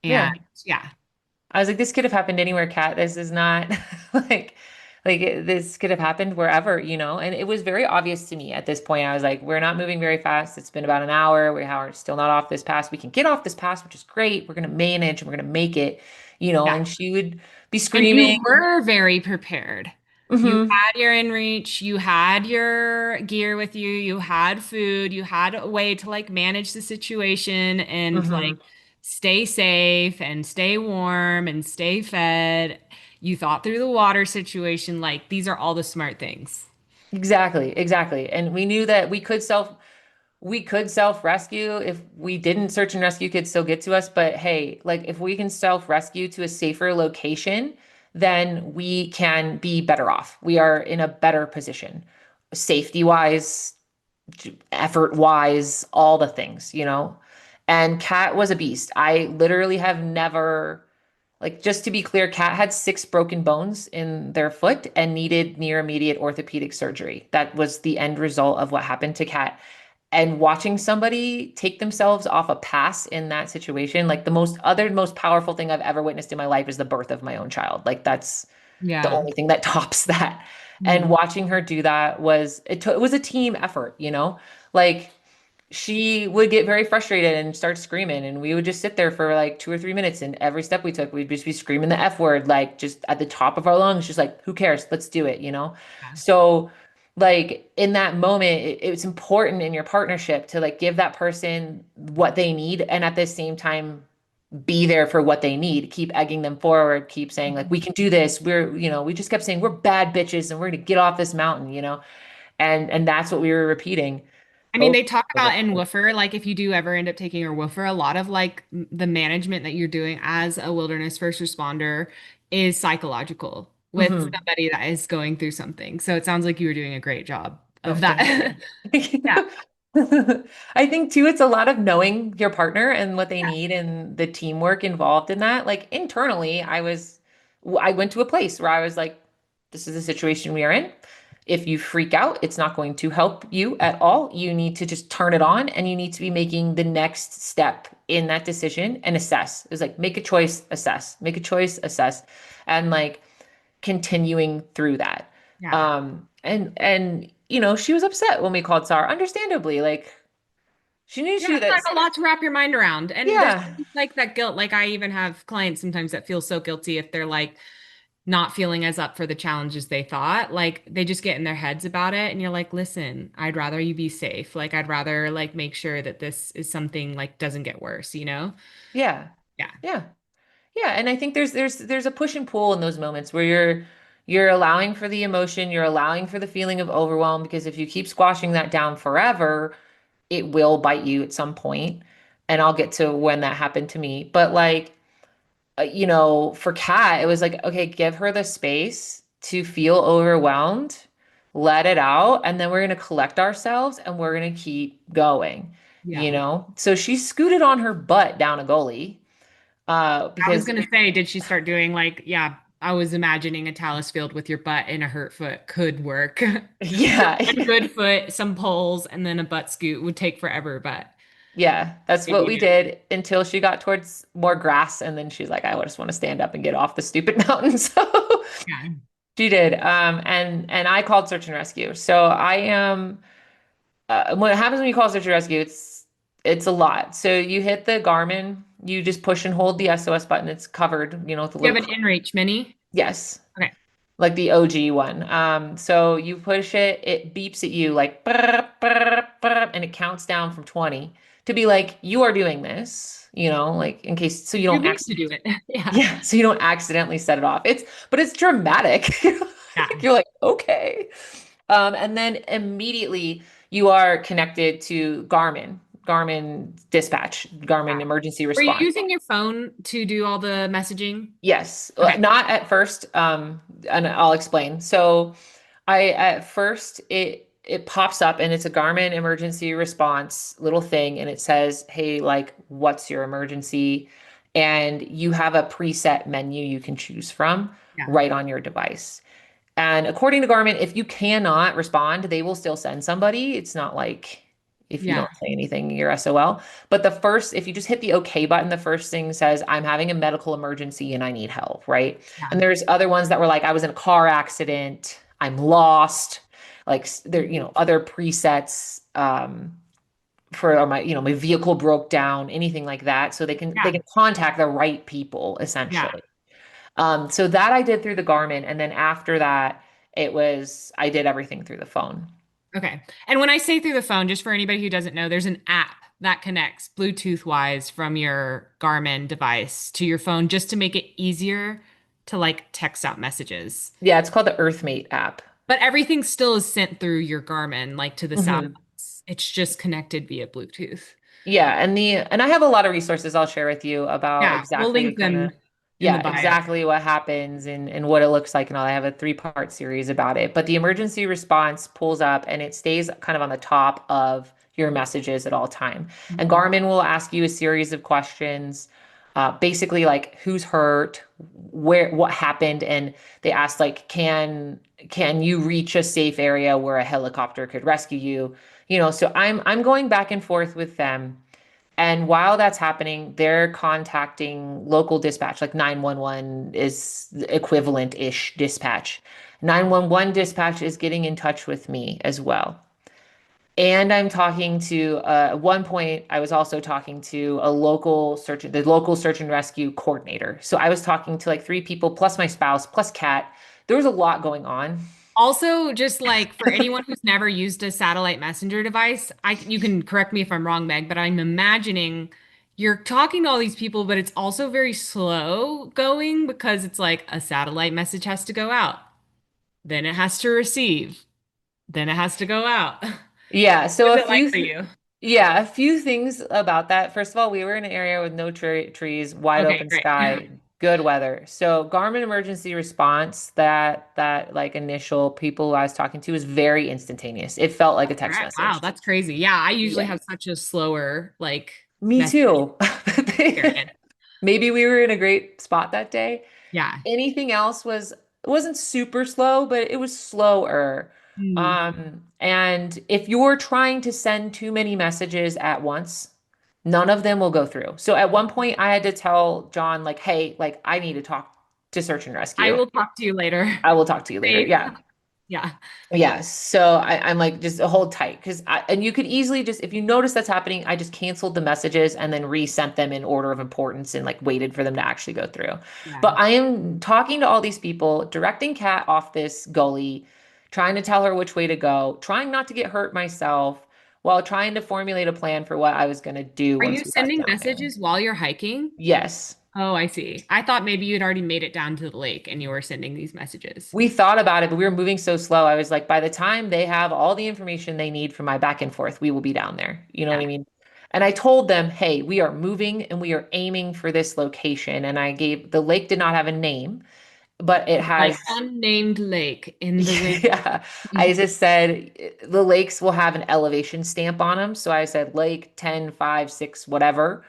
And Yeah. yeah, I was like, this could have happened anywhere, Kat. This is not like this could have happened wherever, And it was very obvious to me at this point. I was like, we're not moving very fast. It's been about an hour. We're still not off this pass. We can get off this pass, which is great. We're gonna manage and we're gonna make it, yeah. and she would be And you screaming. were very prepared. You Hmm. had your inReach, you had your gear with you, you had food, you had a way to like manage the situation and like Hmm. stay safe and stay warm and stay fed. You thought through the water situation. Like these are all the smart things. Exactly, exactly. And we knew that we could self rescue. If we didn't, search and rescue could still get to us, but hey, like if we can self rescue to a safer location, then we can be better off. We are in a better position, safety wise, effort wise, all the things. And Kat was a beast. I literally have never, like, just to be clear, Kat had 6 broken bones in their foot and needed near immediate orthopedic surgery. That was the end result of what happened to Kat. And watching somebody take themselves off a pass in that situation, like the most powerful thing I've ever witnessed in my life is the birth of my own child. Like that's the Yeah. only thing that tops that. And Mhm. watching her do that it was a team effort. Like she would get very frustrated and start screaming and we would just sit there for like 2 or 3 minutes and every step we took we'd just be screaming the F word like just at the top of our lungs, just like who cares, let's do it. Yeah. So like in that moment it's important in your partnership to like give that person what they need and at the same time be there for what they need, keep egging them forward, keep saying like we can do this, we just kept saying we're bad bitches and we're gonna get off this mountain. And that's what we were repeating I mean, over they talk and about in over. woofer, like if you do ever end up taking a woofer, a lot of like the management that you're doing as a wilderness first responder is psychological with Hmm. somebody that is going through something. So it sounds like you were doing a great job Oh, of thank that. you. Yeah. I think too, it's a lot of knowing your partner and what they need and the teamwork involved in that. Like internally, I went to a place where I was like, this is the situation we are in. If you freak out, it's not going to help you at all. You need to just turn it on and you need to be making the next step in that decision and assess. It's like make a choice, assess, make a choice, assess, and like continuing through that. Yeah. And you know, she was upset when we called SAR, understandably. Like she knew Yeah, she it's like that a lot to wrap your mind around. And there's yeah. like that guilt. Like I even have clients sometimes that feel so guilty if they're like not feeling as up for the challenges they thought. Like they just get in their heads about it. And you're like, listen, I'd rather you be safe. Like I'd rather like make sure that this is something like doesn't get worse, you know? Yeah. Yeah. Yeah. Yeah, and I think there's a push and pull in those moments where you're allowing for the emotion, you're allowing for the feeling of overwhelm because if you keep squashing that down forever, it will bite you at some point. And I'll get to when that happened to me. But like, you know, for Kat, it was like, okay, give her the space to feel overwhelmed, let it out, and then we're going to collect ourselves and we're going to keep going, you Yeah. know? So she scooted on her butt down a gully I was because gonna say, did she start doing like, yeah, I was imagining a talus field with your butt and a hurt foot could work. yeah. One good foot, some poles, and then a butt scoot would take forever, but Yeah, that's did what you we do it? did until she got towards more grass. And then she's like, I just want to stand up and get off the stupid mountain. So Yeah. she did. And I called search and rescue. So I am what happens when you call search and rescue, it's a lot. So you hit the Garmin, you just push and hold the SOS button. It's covered, you know, with a Do you little have an inReach mini? yes, Okay. like the OG one. So you push it, it beeps at you like brr, brr, brr, and it counts down from 20 to be like, you are doing this, you know, like in case so you You don't need to do it. Yeah. yeah, so you don't accidentally set it off. But it's dramatic. Yeah. You're like, okay. And then immediately you are connected to Garmin dispatch, Yeah. Garmin emergency Were you response. using your phone to do all the messaging? Yes, Okay. not at first, and I'll explain. So I at first it pops up and it's a Garmin emergency response little thing and it says, "Hey, like what's your emergency?" And you have a preset menu you can choose from Yeah. right on your device. And according to Garmin, if you cannot respond, they will still send somebody. It's not like if you Yeah. don't say anything, you're SOL. But if you just hit the OK button, the first thing says, I'm having a medical emergency and I need help, right? Yeah. And there's other ones that were like, I was in a car accident, I'm lost. Like there, you know, other presets for or my vehicle broke down, anything like that. So they can Yeah. contact the right people Yeah. essentially. So that I did through the Garmin, and then after that, I did everything through the phone. Okay. And when I say through the phone, just for anybody who doesn't know, there's an app that connects Bluetooth wise from your Garmin device to your phone just to make it easier to like text out messages. Yeah, it's called the Earthmate app. But everything still is sent through your Garmin, like to the Mhm. satellites. It's just connected via Bluetooth. Yeah, and I have a lot of resources I'll share with you about Yeah, we'll exactly link kind of them in the bio. exactly what happens and what it looks like and all. I have a three-part series about it. But the emergency response pulls up and it stays kind of on the top of your messages at all time. And Mhm. Garmin will ask you a series of questions, basically like who's hurt, what happened, and they ask like, can you reach a safe area where a helicopter could rescue you? You know, so I'm going back and forth with them. And while that's happening, they're contacting local dispatch, like 911 is equivalent-ish dispatch. 911 dispatch is getting in touch with me as well. And I'm talking to, at one point, I was also talking to the local search and rescue coordinator. So I was talking to like three people, plus my spouse, plus Kat. There was a lot going on. Also, just like for anyone who's never used a satellite messenger device, you can correct me if I'm wrong, Meg, but I'm imagining you're talking to all these people, but it's also very slow going because it's like a satellite message has to go out, then it has to receive, then it has to go out. Yeah, so What's it like for you? a few things about that. First of all, we were in an area with no trees, wide Okay, open great. sky, good weather. So Garmin emergency response, that like initial people I was talking to was very instantaneous. It felt like a text Right. Wow, message. that's crazy. Yeah, I usually Yeah. have such a slower like Me message too. period. Maybe we were in a great spot that day. Yeah. Anything else wasn't super slow, but it was slower. Mm. And if you're trying to send too many messages at once, none of them will go through. So at one point, I had to tell John, like, hey, like, I need to talk to search and I rescue. will talk to you later. I will talk to you later. Safe. Yeah. Yeah. Yeah, so I'm like just hold tight because and you could easily just if you notice that's happening, I just canceled the messages and then resent them in order of importance and like waited for them to actually go through. Yeah. But I am talking to all these people, directing Kat off this gully, trying to tell her which way to go, trying not to get hurt myself, while trying to formulate a plan for what I was gonna do Are once you we got sending down there. messages while you're hiking? Yes. Oh, I see. I thought maybe you'd already made it down to the lake and you were sending these messages. We thought about it, but we were moving so slow. I was like, by the time they have all the information they need for my back and forth, we will be down there. You know what Yeah. I mean? And I told them, hey, we are moving and we are aiming for this location. And I gave the lake did not have a name, but it Like has, unnamed lake in the wind. yeah. I just said the lakes will have an elevation stamp on them. So I said lake 1056, whatever,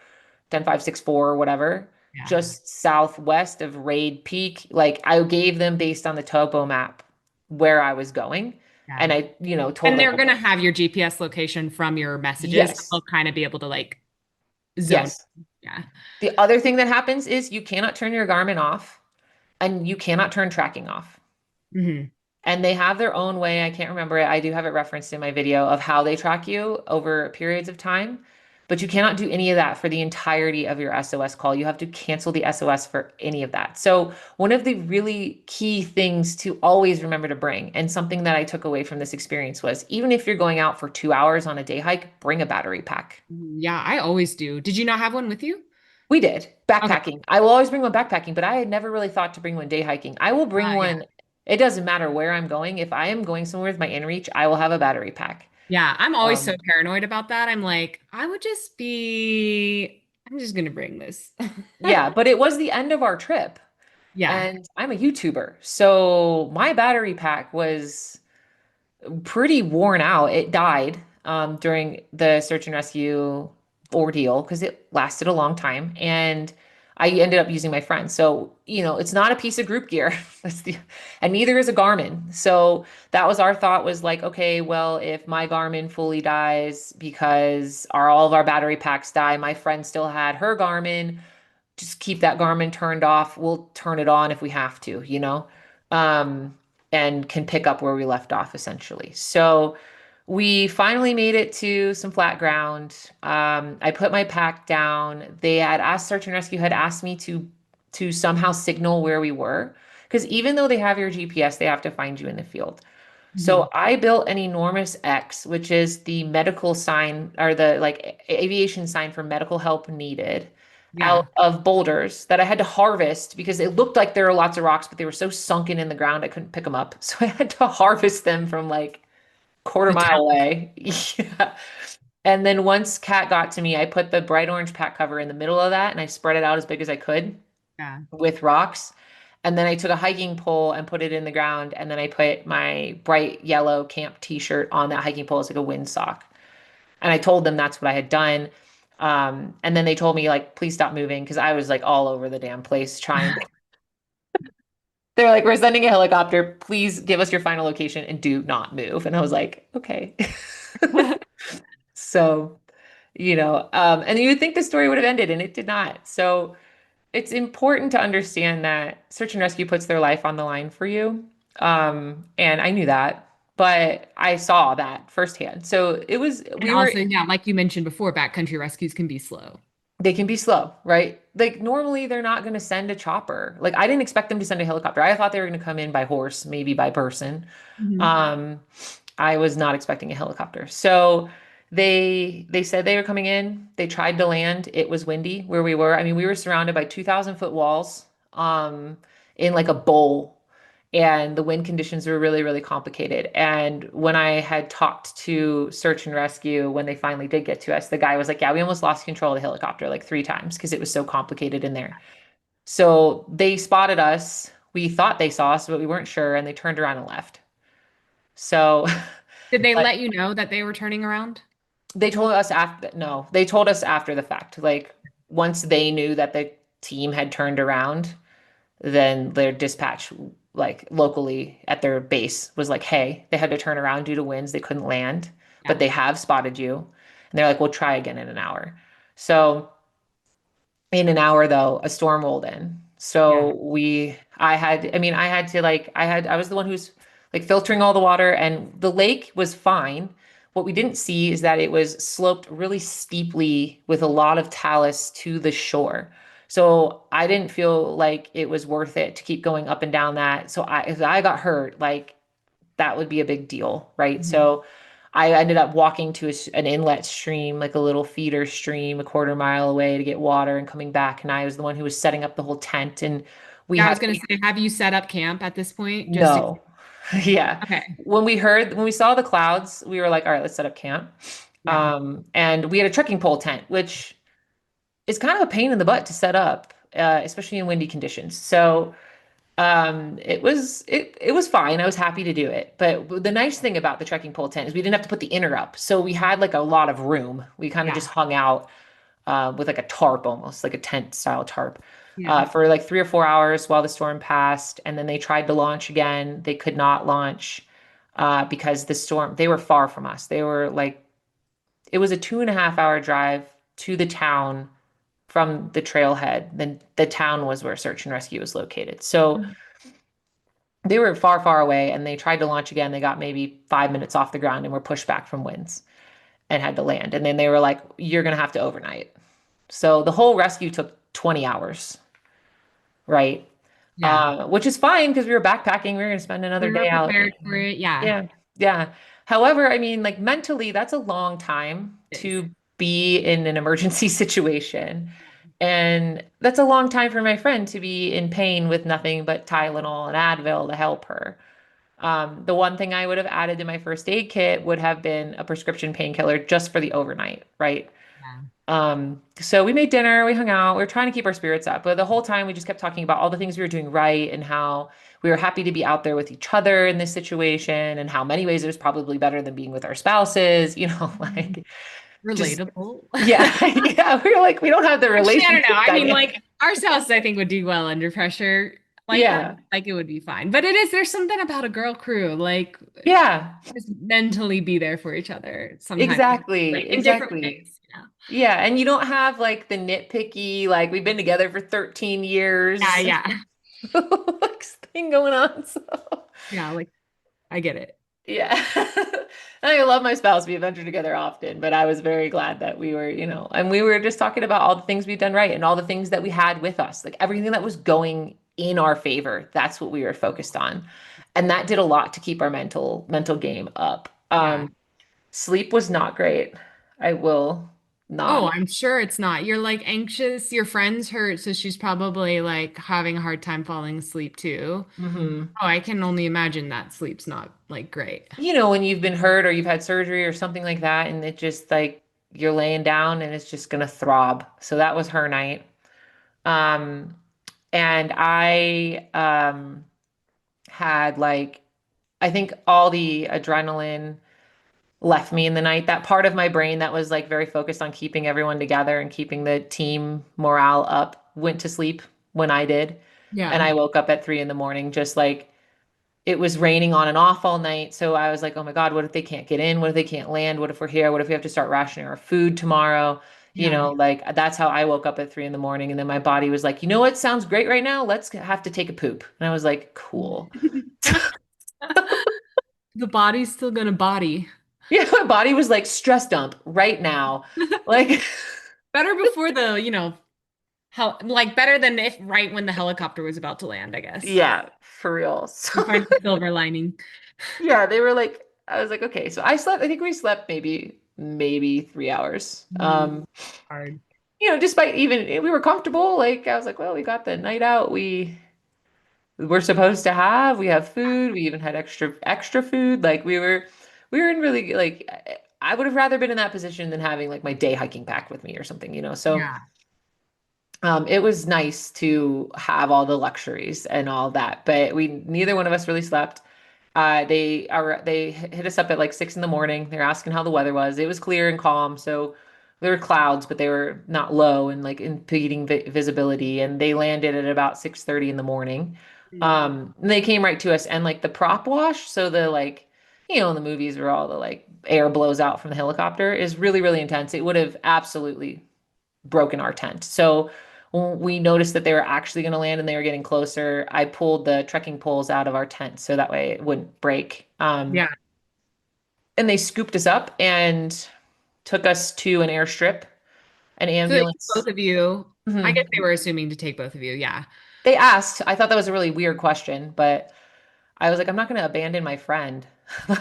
10564, whatever, Yeah. just southwest of Raid Peak. Like I gave them based on the topo map where I was going. Yeah. And I, told And them, they're gonna have your GPS location from your messages. yes, They'll kind of be able to like zone. yes. Yeah. The other thing that happens is you cannot turn your Garmin off and you cannot turn tracking off. Hmm. And they have their own way. I can't remember it. I do have it referenced in my video of how they track you over periods of time. But you cannot do any of that for the entirety of your SOS call. You have to cancel the SOS for any of that. So, one of the really key things to always remember to bring, and something that I took away from this experience was even if you're going out for 2 hours on a day hike, bring a battery pack. Yeah, I always do. Did you not have one with you? We did Okay. backpacking. I will always bring one backpacking, but I had never really thought to bring one day hiking. I will bring Yeah. one. It doesn't matter where I'm going. If I am going somewhere with my inReach, I will have a battery pack. Yeah, I'm always so Um, paranoid about that. I'm like, I'm just gonna bring this. yeah, but it was the end of our trip, Yeah. and I'm a YouTuber, so my battery pack was pretty worn out. It died during the search and rescue ordeal because it lasted a long time. And I ended up using my friend. So, it's not a piece of group gear. And neither is a Garmin. So that was our thought was like, okay, well, if my Garmin fully dies because all of our battery packs die, my friend still had her Garmin, just keep that Garmin turned off. We'll turn it on if we have to, um, and can pick up where we left off essentially. So we finally made it to some flat ground. I put my pack down. They had asked Search and Rescue had asked me to somehow signal where we were because even though they have your GPS, they have to find you in the field. Mhm. So I built an enormous X, which is the medical sign or the like aviation sign for medical help needed out Yeah. of boulders that I had to harvest because it looked like there were lots of rocks, but they were so sunken in the ground I couldn't pick them up. So I had to harvest them from like quarter The mile town. away. Yeah. And then once Cat got to me, I put the bright orange pack cover in the middle of that and I spread it out as big as I could Yeah. with rocks. And then I took a hiking pole and put it in the ground. And then I put my bright yellow camp t-shirt on that hiking pole as like a windsock. And I told them that's what I had done. And then they told me like, please stop moving because I was like all over the damn place trying to. They're like, we're sending a helicopter. Please give us your final location and do not move. And I was like, okay. So, and you would think the story would have ended and it did not. So it's important to understand that search and rescue puts their life on the line for you. And I knew that, but I saw that firsthand. So And also, yeah, like you mentioned before, backcountry rescues can be slow. they can be slow, right? Like normally they're not going to send a chopper. Like I didn't expect them to send a helicopter. I thought they were going to come in by horse, maybe by person. Mhm. Um, I was not expecting a helicopter. So they said they were coming in. They tried to land. It was windy where we were. I mean, we were surrounded by 2,000-foot walls in like a bowl and the wind conditions were really, really complicated. And when I had talked to search and rescue, when they finally did get to us, the guy was like, yeah, we almost lost control of the helicopter like 3 times because it was so complicated in there. So they spotted us. We thought they saw us, but we weren't sure. And they turned around and left. So, Did they but let you know that they were turning around? they told us after, no, they told us after the fact. Like once they knew that the team had turned around, then their dispatch like locally at their base was like, hey, they had to turn around due to winds. They couldn't land, but Yeah. they have spotted you. And they're like, we'll try again in an hour. So in an hour though, a storm rolled in. Yeah. I was the one who's like filtering all the water, and the lake was fine. What we didn't see is that it was sloped really steeply with a lot of talus to the shore. So I didn't feel like it was worth it to keep going up and down that. So if I got hurt, like that would be a big deal, right? Mhm. So I ended up walking to an inlet stream, like a little feeder stream, a quarter mile away to get water and coming back. And I was the one who was setting up the whole tent. And we Yeah, I had, was gonna say, have you set up camp at this point? Just no. Yeah. okay. When we saw the clouds, we were like, all right, let's set up camp. Yeah. And we had a trekking pole tent, which is kind of a pain in the butt to set up, especially in windy conditions. So it was fine. I was happy to do it. But the nice thing about the trekking pole tent is we didn't have to put the inner up. So we had like a lot of room. We kind of Yeah. just hung out with like a tarp almost, like a tent style tarp, Yeah. for like 3 or 4 hours while the storm passed. And then they tried to launch again. They could not launch because the storm, they were far from us. They were like, it was a 2.5 hour drive to the town from the trailhead. Then the town was where search and rescue was located. So they were far, far away, and they tried to launch again. They got maybe 5 minutes off the ground and were pushed back from winds and had to land. And then they were like, you're going to have to overnight. So the whole rescue took 20 hours, right? Yeah. Which is fine because we were backpacking. We were going to spend another We were day out. prepared for it. Yeah. Yeah. Yeah. However, I mean, like mentally, that's a long time It is. to be in an emergency situation. And that's a long time for my friend to be in pain with nothing but Tylenol and Advil to help her. The one thing I would have added to my first aid kit would have been a prescription painkiller just for the overnight, right? Yeah. So we made dinner, we hung out, we were trying to keep our spirits up, but the whole time we just kept talking about all the things we were doing right and how we were happy to be out there with each other in this situation and how many ways it was probably better than being with our spouses, Mhm. like just Relatable. yeah, yeah. We were like, we don't have the Actually, I don't know. relationship I mean, dynamic. like our spouse, I think would do well under pressure like that. Yeah, Like it would be fine. But there's something about a girl crew, like yeah, just mentally be there for each other sometimes, like exactly, in different exactly. ways, you know? Yeah, and you don't have like the nitpicky, like we've been together for 13 Yeah, years yeah. like, thing going on. So. Yeah, like I get it. Yeah. I love my spouse. We adventure together often, but I was very glad that we were, and we were just talking about all the things we've done right and all the things that we had with us, like everything that was going in our favor. That's what we were focused on. And that did a lot to keep our mental game up. Yeah. Sleep was not great. I will not Oh, lie. I'm sure it's not. You're like anxious. Your friend's hurt, so she's probably like having a hard time falling asleep too. Hmm. Oh, I can only imagine that sleep's not like great. When you've been hurt or you've had surgery or something like that, and it just like you're laying down and it's just gonna throb. So that was her night. Um, and I had like I think all the adrenaline left me in the night. That part of my brain that was like very focused on keeping everyone together and keeping the team morale up went to sleep when I did. And Yeah. I woke up at 3 in the morning, just like it was raining on and off all night. So I was like, oh my God, what if they can't get in? What if they can't land? What if we're here? What if we have to start rationing our food tomorrow? Yeah. Like that's how I woke up at 3 in the morning. And then my body was like, you know what sounds great right now? Let's have to take a poop. And I was like, cool. The body's still gonna body. Yeah, my body was like stress dump right now. Like, Better before like better than if right when the helicopter was about to land, I guess. yeah, for real. You So find the silver lining. yeah, they were like, I was like, okay. So I think we slept maybe 3 hours. Mm, hard. Despite even we were comfortable, like I was like, well, we got the night out we're supposed to have. We have food. We even had extra food. Like we were in really like I would have rather been in that position than having like my day hiking pack with me or something. So Yeah. it was nice to have all the luxuries and all that, but we neither one of us really slept. They hit us up at like 6 in the morning. They're asking how the weather was. It was clear and calm, so there were clouds, but they were not low and like impeding visibility. And they landed at about 6:30 in the morning. And they came right to us and like the prop wash, so the like, in the movies where all the like air blows out from the helicopter is really, really intense. It would have absolutely broken our tent. So when we noticed that they were actually going to land and they were getting closer, I pulled the trekking poles out of our tent so that way it wouldn't break. Yeah. And they scooped us up and took us to an airstrip, an So they took ambulance. both of you. I guess they Mhm. were assuming to take both of you. Yeah. They asked, I thought that was a really weird question, but I was like, I'm not going to abandon my friend.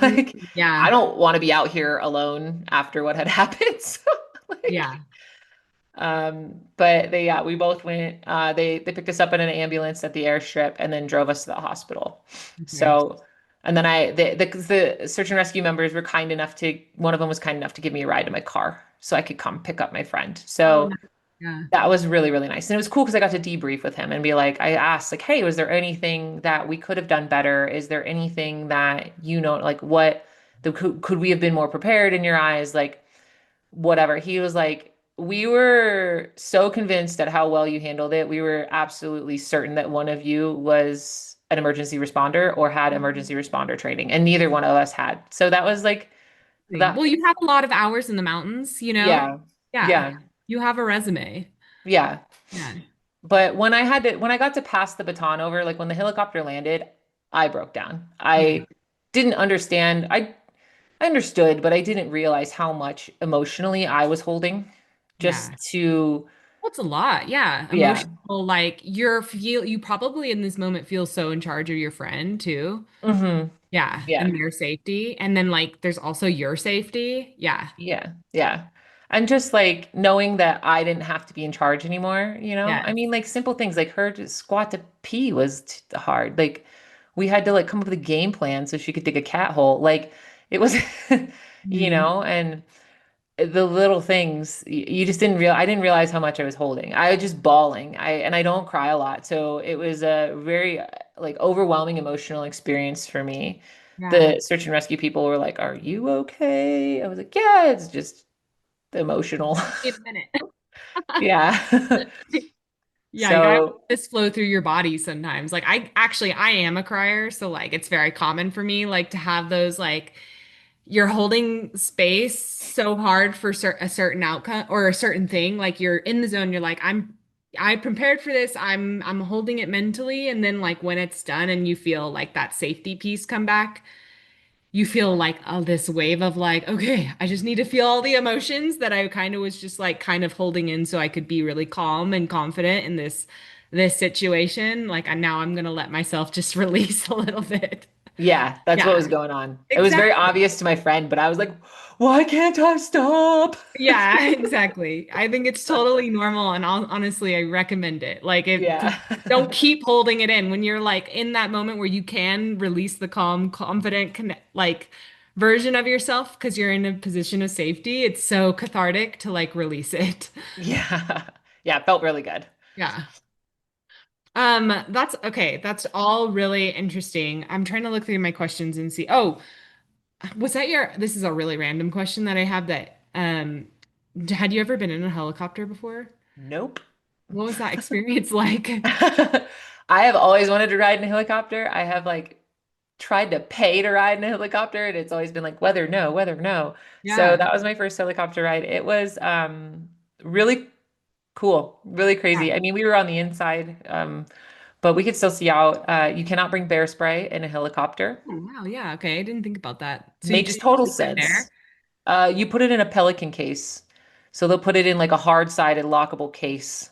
Mm, Like, I yeah. don't want to be out here alone after what had happened. So, like, Yeah. but yeah, we both went. They picked us up in an ambulance at the airstrip and then drove us to the hospital. Okay. So, and then the search and rescue members were kind enough to, one of them was kind enough to give me a ride to my car so I could come pick up my friend. Oh, So no. Yeah. that was really, really nice. And it was cool because I got to debrief with him and be like, I asked, like, hey, was there anything that we could have done better? Is there anything that, like could we have been more prepared in your eyes? Like, whatever. He was like, we were so convinced at how well you handled it. We were absolutely certain that one of you was an emergency responder or had emergency responder training, and neither one of us had. So that was like that. Well, you have a lot of hours in the mountains, you know? Yeah. Yeah. Yeah. You have a resume. Yeah. Yeah. But when I got to pass the baton over, like when the helicopter landed, I broke down. Yeah. I didn't understand. I understood, but I didn't realize how much emotionally I was holding just Yeah. to, What's a lot? Yeah. yeah. Emotional, like you probably in this moment feel so in charge of your friend too. Hmm. Yeah. Yeah. And their safety. And then like there's also your safety. Yeah. Yeah. Yeah. And just like knowing that I didn't have to be in charge anymore, Yeah. I mean, like simple things like her to squat to pee was hard. Like we had to like come up with a game plan so she could dig a cat hole. Like it was, Mhm. and the little things you just I didn't realize how much I was holding. I was just bawling. I don't cry a lot. So it was a very like overwhelming emotional experience for me. Yeah. The search and rescue people were like, "Are you okay?" I was like, "Yeah, it's just emotional." Wait a minute. Yeah. Yeah, you gotta So, let this flow through your body sometimes. Like I am a crier, so like it's very common for me like to have those like you're holding space so hard for a certain outcome or a certain thing. Like you're in the zone, you're like, I prepared for this. I'm holding it mentally. And then like when it's done and you feel like that safety piece come back, you feel like oh, this wave of like, okay, I just need to feel all the emotions that I kind of was just like kind of holding in so I could be really calm and confident in this situation. Like and now I'm gonna let myself just release a little bit. yeah, that's what Yeah, was going on. It was very exactly. obvious to my friend, but I was like, "Why can't I stop?" Yeah, exactly. I think it's totally normal and honestly, I recommend it. Like it Yeah. don't keep holding it in when you're like in that moment where you can release the calm, confident like version of yourself because you're in a position of safety. It's so cathartic to like release it. Yeah. Yeah, it felt really good. Yeah. That's okay. That's all really interesting. I'm trying to look through my questions and see. Oh, was that this is a really random question that I have that had you ever been in a helicopter before? Nope. What was that experience like? I have always wanted to ride in a helicopter. I have like tried to pay to ride in a helicopter, and it's always been like weather, no, weather, no. So Yeah. that was my first helicopter ride. It was really cool, really Yeah. crazy. I mean, we were on the inside, but we could still see out. You cannot bring bear spray in a helicopter. Oh, wow. Yeah. Okay. I didn't think about that. So you Makes just total leave it sense. there. You put it in a Pelican case. So they'll put it in like a hard-sided lockable case.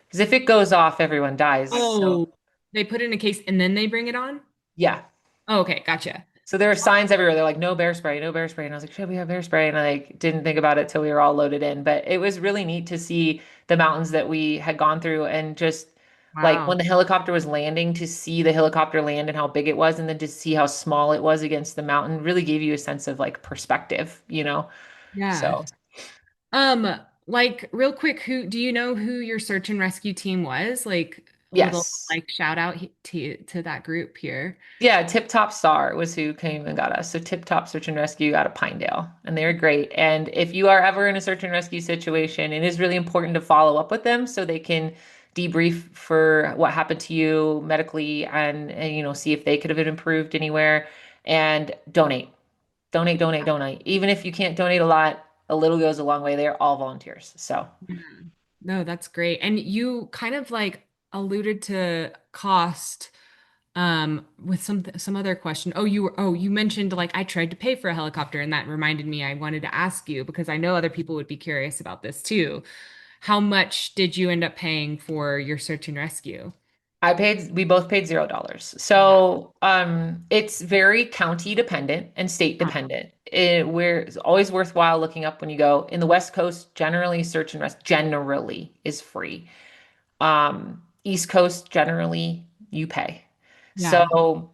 Because if it goes off, everyone dies. So Oh, they put it in a case and then they bring it on? yeah. Oh, okay. Gotcha. So there are signs everywhere. They're like, no bear spray, no bear spray. And I was like, should we have bear spray? And I like didn't think about it till we were all loaded in. But it was really neat to see the mountains that we had gone through and just like Wow. when the helicopter was landing to see the helicopter land and how big it was, and then to see how small it was against the mountain really gave you a sense of like perspective. Yeah. So Like real quick, who do you know who your search and rescue team was? Like a little yes. like shout out to that group here. Yeah, Tip Top Star was who came and got us. So Tip Top Search and Rescue out of Pinedale, and they were great. And if you are ever in a search and rescue situation, it is really important to follow up with them so they can debrief for what happened to you medically and see if they could have been improved anywhere and donate. Donate, donate, donate. Even if you can't donate a lot, a little goes a long way. They're all volunteers. So Yeah. No, that's great. And you kind of like alluded to cost with some other question. You mentioned like I tried to pay for a helicopter and that reminded me I wanted to ask you because I know other people would be curious about this too. How much did you end up paying for your search and rescue? we both paid $0. Yeah. So it's very county dependent and state dependent. It's always worthwhile looking up when you go. In the West Coast, generally search and rescue generally is free. East Coast, generally you pay. Yeah. So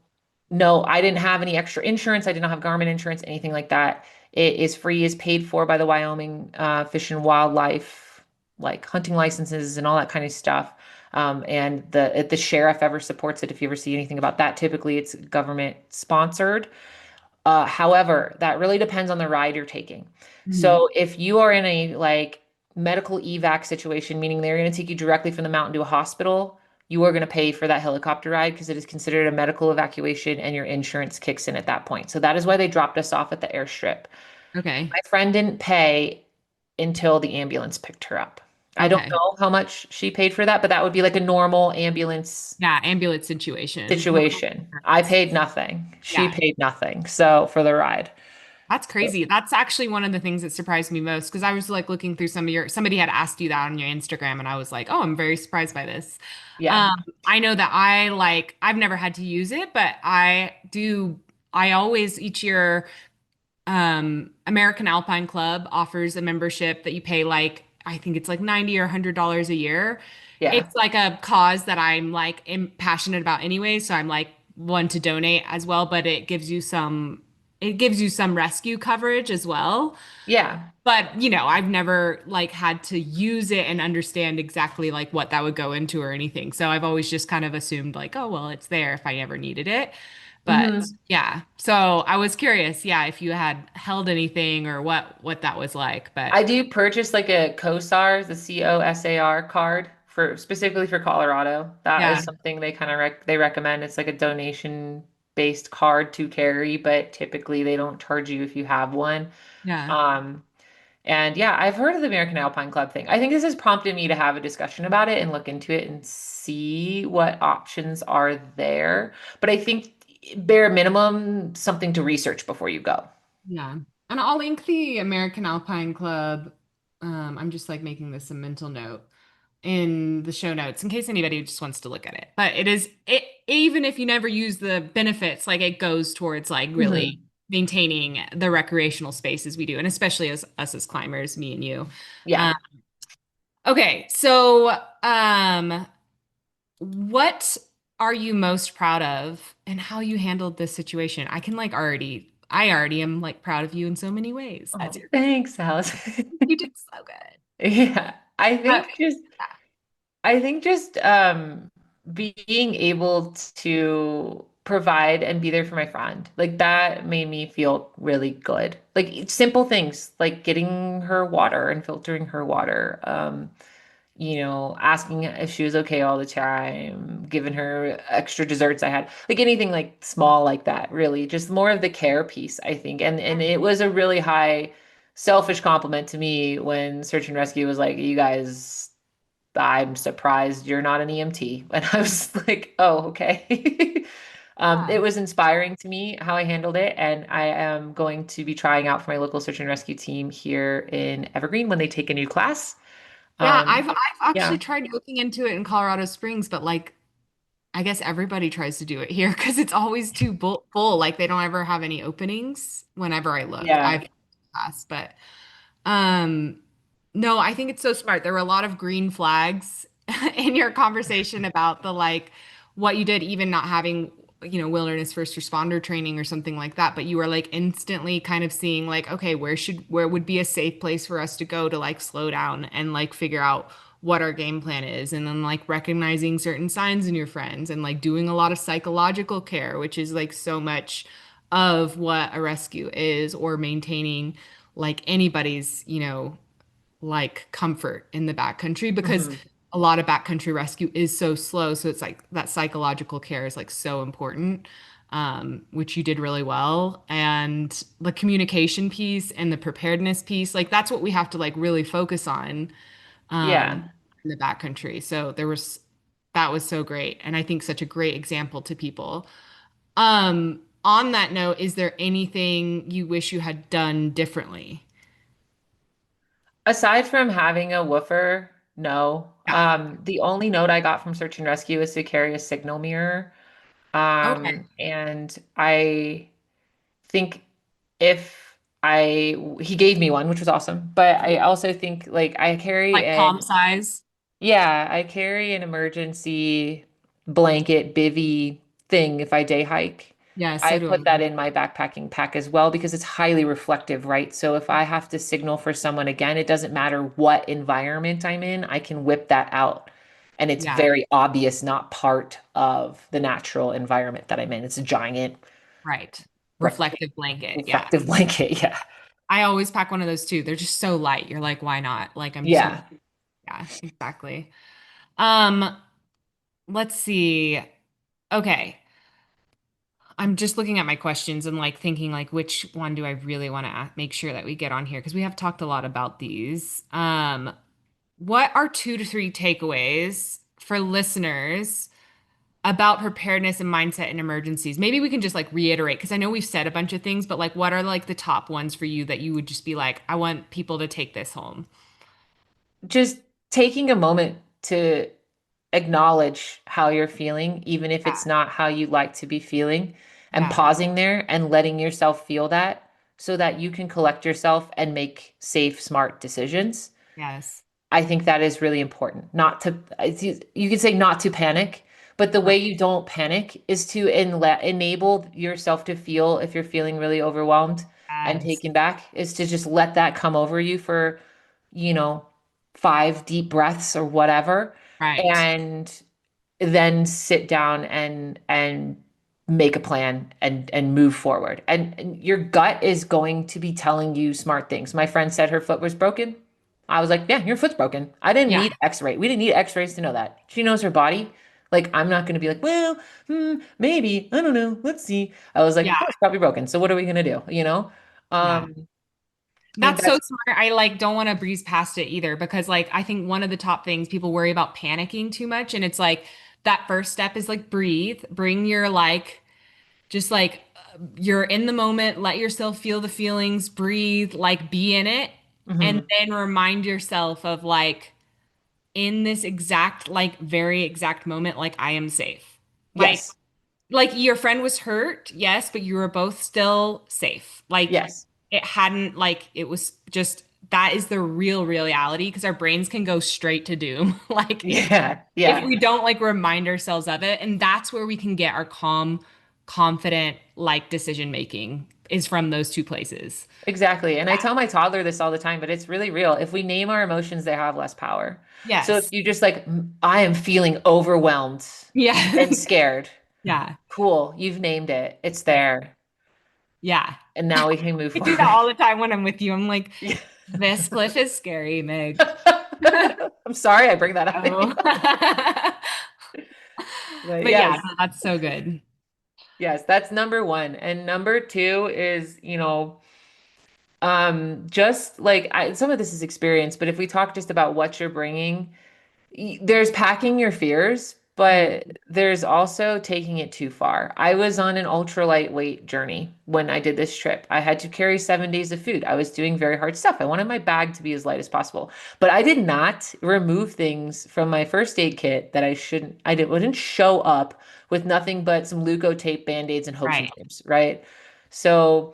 no, I didn't have any extra insurance. I did not have government insurance, anything like that. It is free, is paid for by the Wyoming Fish and Wildlife, like hunting licenses and all that kind of stuff. And if the sheriff ever supports it, if you ever see anything about that, typically it's government sponsored. However, that really depends on the ride you're taking. Mhm. So if you are in a like medical evac situation, meaning they're going to take you directly from the mountain to a hospital, you are going to pay for that helicopter ride because it is considered a medical evacuation and your insurance kicks in at that point. So that is why they dropped us off at the airstrip. Okay. My friend didn't pay until the ambulance picked her up. I don't Okay. know how much she paid for that, but that would be like a normal ambulance Yeah, ambulance situation. Normal situation. I insurance. paid nothing. She Yeah. paid nothing. So for the ride. That's crazy. That's actually one of the things that surprised me most because I was like looking through somebody had asked you that on your Instagram and I was like, "Oh, I'm very surprised by this." Yeah. Um, I know that I've never had to use it, but I always each year American Alpine Club offers a membership that you pay like I think it's like 90 or $100 a year. Yeah. It's like a cause that I'm like passionate about anyway, so I'm like one to donate as well, but it gives you some rescue coverage as well. Yeah. But, I've never like had to use it and understand exactly like what that would go into or anything. So I've always just kind of assumed like, oh, well, it's there if I ever needed it. But hmm yeah, so I was curious, yeah, if you had held anything or what that was like. But I do purchase like a COSAR, the COSAR card for specifically for Colorado. That yeah, is something they kind of they recommend. It's like a donation based card to carry, but typically they don't charge you if you have one. yeah, Um, and yeah, I've heard of the American Alpine Club thing. I think this has prompted me to have a discussion about it and look into it and see what options are there. But I think bare minimum, something to research before you go. yeah. And I'll link the American Alpine Club. I'm just like making this a mental note in the show notes in case anybody just wants to look at it. But it even if you never use the benefits, like it goes towards like really Mhm. maintaining the recreational spaces we do, and especially as us as climbers, me and you. Yeah. Um, okay, so what are you most proud of and how you handled this situation? I already am like proud of you in so many ways as Oh, your thanks, Alice. you did so good. Yeah. Okay. Yeah. I think just being able to provide and be there for my friend. Like that made me feel really good. Like simple things like getting her water and filtering her water. Asking if she was okay all the time, giving her extra desserts I had, like anything like small like that, really. Just more of the care piece, I think. And it was a really high selfish compliment to me when Search and Rescue was like, you guys, I'm surprised you're not an EMT. And I was like, oh, okay. It Yeah. was inspiring to me how I handled it, and I am going to be trying out for my local search and rescue team here in Evergreen when they take a new class. Yeah, Um, I've actually yeah. tried looking into it in Colorado Springs, but like I guess everybody tries to do it here because it's always too full. Like they don't ever have any openings whenever I look. Yeah. I've asked, but um no, I think it's so smart. There were a lot of green flags in your conversation about the like what you did, even not having, wilderness first responder training or something like that, but you were like instantly kind of seeing like, okay, where would be a safe place for us to go to like slow down and like figure out what our game plan is, and then like recognizing certain signs in your friends and like doing a lot of psychological care, which is like so much of what a rescue is, or maintaining like anybody's, like comfort in the backcountry because Mhm. a lot of backcountry rescue is so slow. So it's like that psychological care is like so important, which you did really well. And the communication piece and the preparedness piece, like that's what we have to like really focus on Yeah. in the backcountry. So that was so great. And I think such a great example to people. On that note, is there anything you wish you had done differently? Aside from having a woofer, no. Yeah. The only note I got from search and rescue is to carry a signal mirror. Okay. And I think he gave me one, which was awesome. But I also think like Like palm size? yeah, I carry an emergency blanket bivy thing if I day hike. Yeah, I so do put I. that in my backpacking pack as well because it's highly reflective, right? So if I have to signal for someone again, it doesn't matter what environment I'm in, I can whip that out. And it's Yeah, very obvious, not part of the natural environment that I'm in. It's a giant right. re- Reflective blanket. Yeah. reflective blanket. Yeah. I always pack one of those too. They're just so light. You're like, why not? Like I'm just gonna, Yeah. yeah, exactly. Um, let's see. Okay. I'm just looking at my questions and like thinking like which one do I really want to make sure that we get on here because we have talked a lot about these. What are 2 to 3 takeaways for listeners about preparedness and mindset in emergencies? Maybe we can just like reiterate because I know we've said a bunch of things, but like what are like the top ones for you that you would just be like, I want people to take this home? Just taking a moment to acknowledge how you're feeling, even if Yeah. it's not how you like to be feeling, and Yeah. pausing there and letting yourself feel that so that you can collect yourself and make safe, smart decisions. Yes. I think that is really important. Not to, you could say not to panic, but the way Right. you don't panic is to enable yourself to feel if you're feeling really overwhelmed and Yes. taken back, is to just let that come over you for, you know, 5 deep breaths or whatever, Right. and then sit down and make a plan and move forward. And your gut is going to be telling you smart things. My friend said her foot was broken. I was like, yeah, your foot's broken. I didn't Yeah. need x-ray. We didn't need x-rays to know that. She knows her body. Like, I'm not going to be like, well, maybe, I don't know. Let's see. I was like, Yeah. your foot's probably broken. So what are we going to do? Yeah. I think That's so that's smart. I like don't want to breeze past it either because like I think one of the top things people worry about panicking too much and it's like that first step is like breathe, bring your like just like you're in the moment, let yourself feel the feelings, breathe, like be in it and mhm. then remind yourself of like in this exact like very exact moment like I am safe. Yes. Like your friend was hurt, yes, but you were both still safe. Like Yes. it hadn't like it was just that is the real reality because our brains can go straight to doom. Like Yeah. if Yeah. we don't like remind ourselves of it, and that's where we can get our calm, confident like decision making is from those two places. Exactly. And I tell my toddler this all the time, but it's really real. If we name our emotions, they have less power. So if Yes. you just like, I am feeling overwhelmed Yeah. and scared. Yeah. Cool. You've named it. It's Yeah. there. Yeah. And now we can move I do that forward. all the time when I'm with you. I'm like, Yeah. this cliff is scary, Meg. I'm sorry I bring that up. Oh. But But yeah, yes, no, that's so good. yes, that's number one. And number two is, just like some of this is experience, but if we talk just about what you're bringing, there's packing your fears, but Mm. there's also taking it too far. I was on an ultra lightweight journey when I did this trip. I had to carry 7 days of food. I was doing very hard stuff. I wanted my bag to be as light as possible, but I did not remove things from my first aid kit that I shouldn't. Wouldn't show up with nothing but some Leuko tape, band-aids, and hopes and Right. dreams, right? So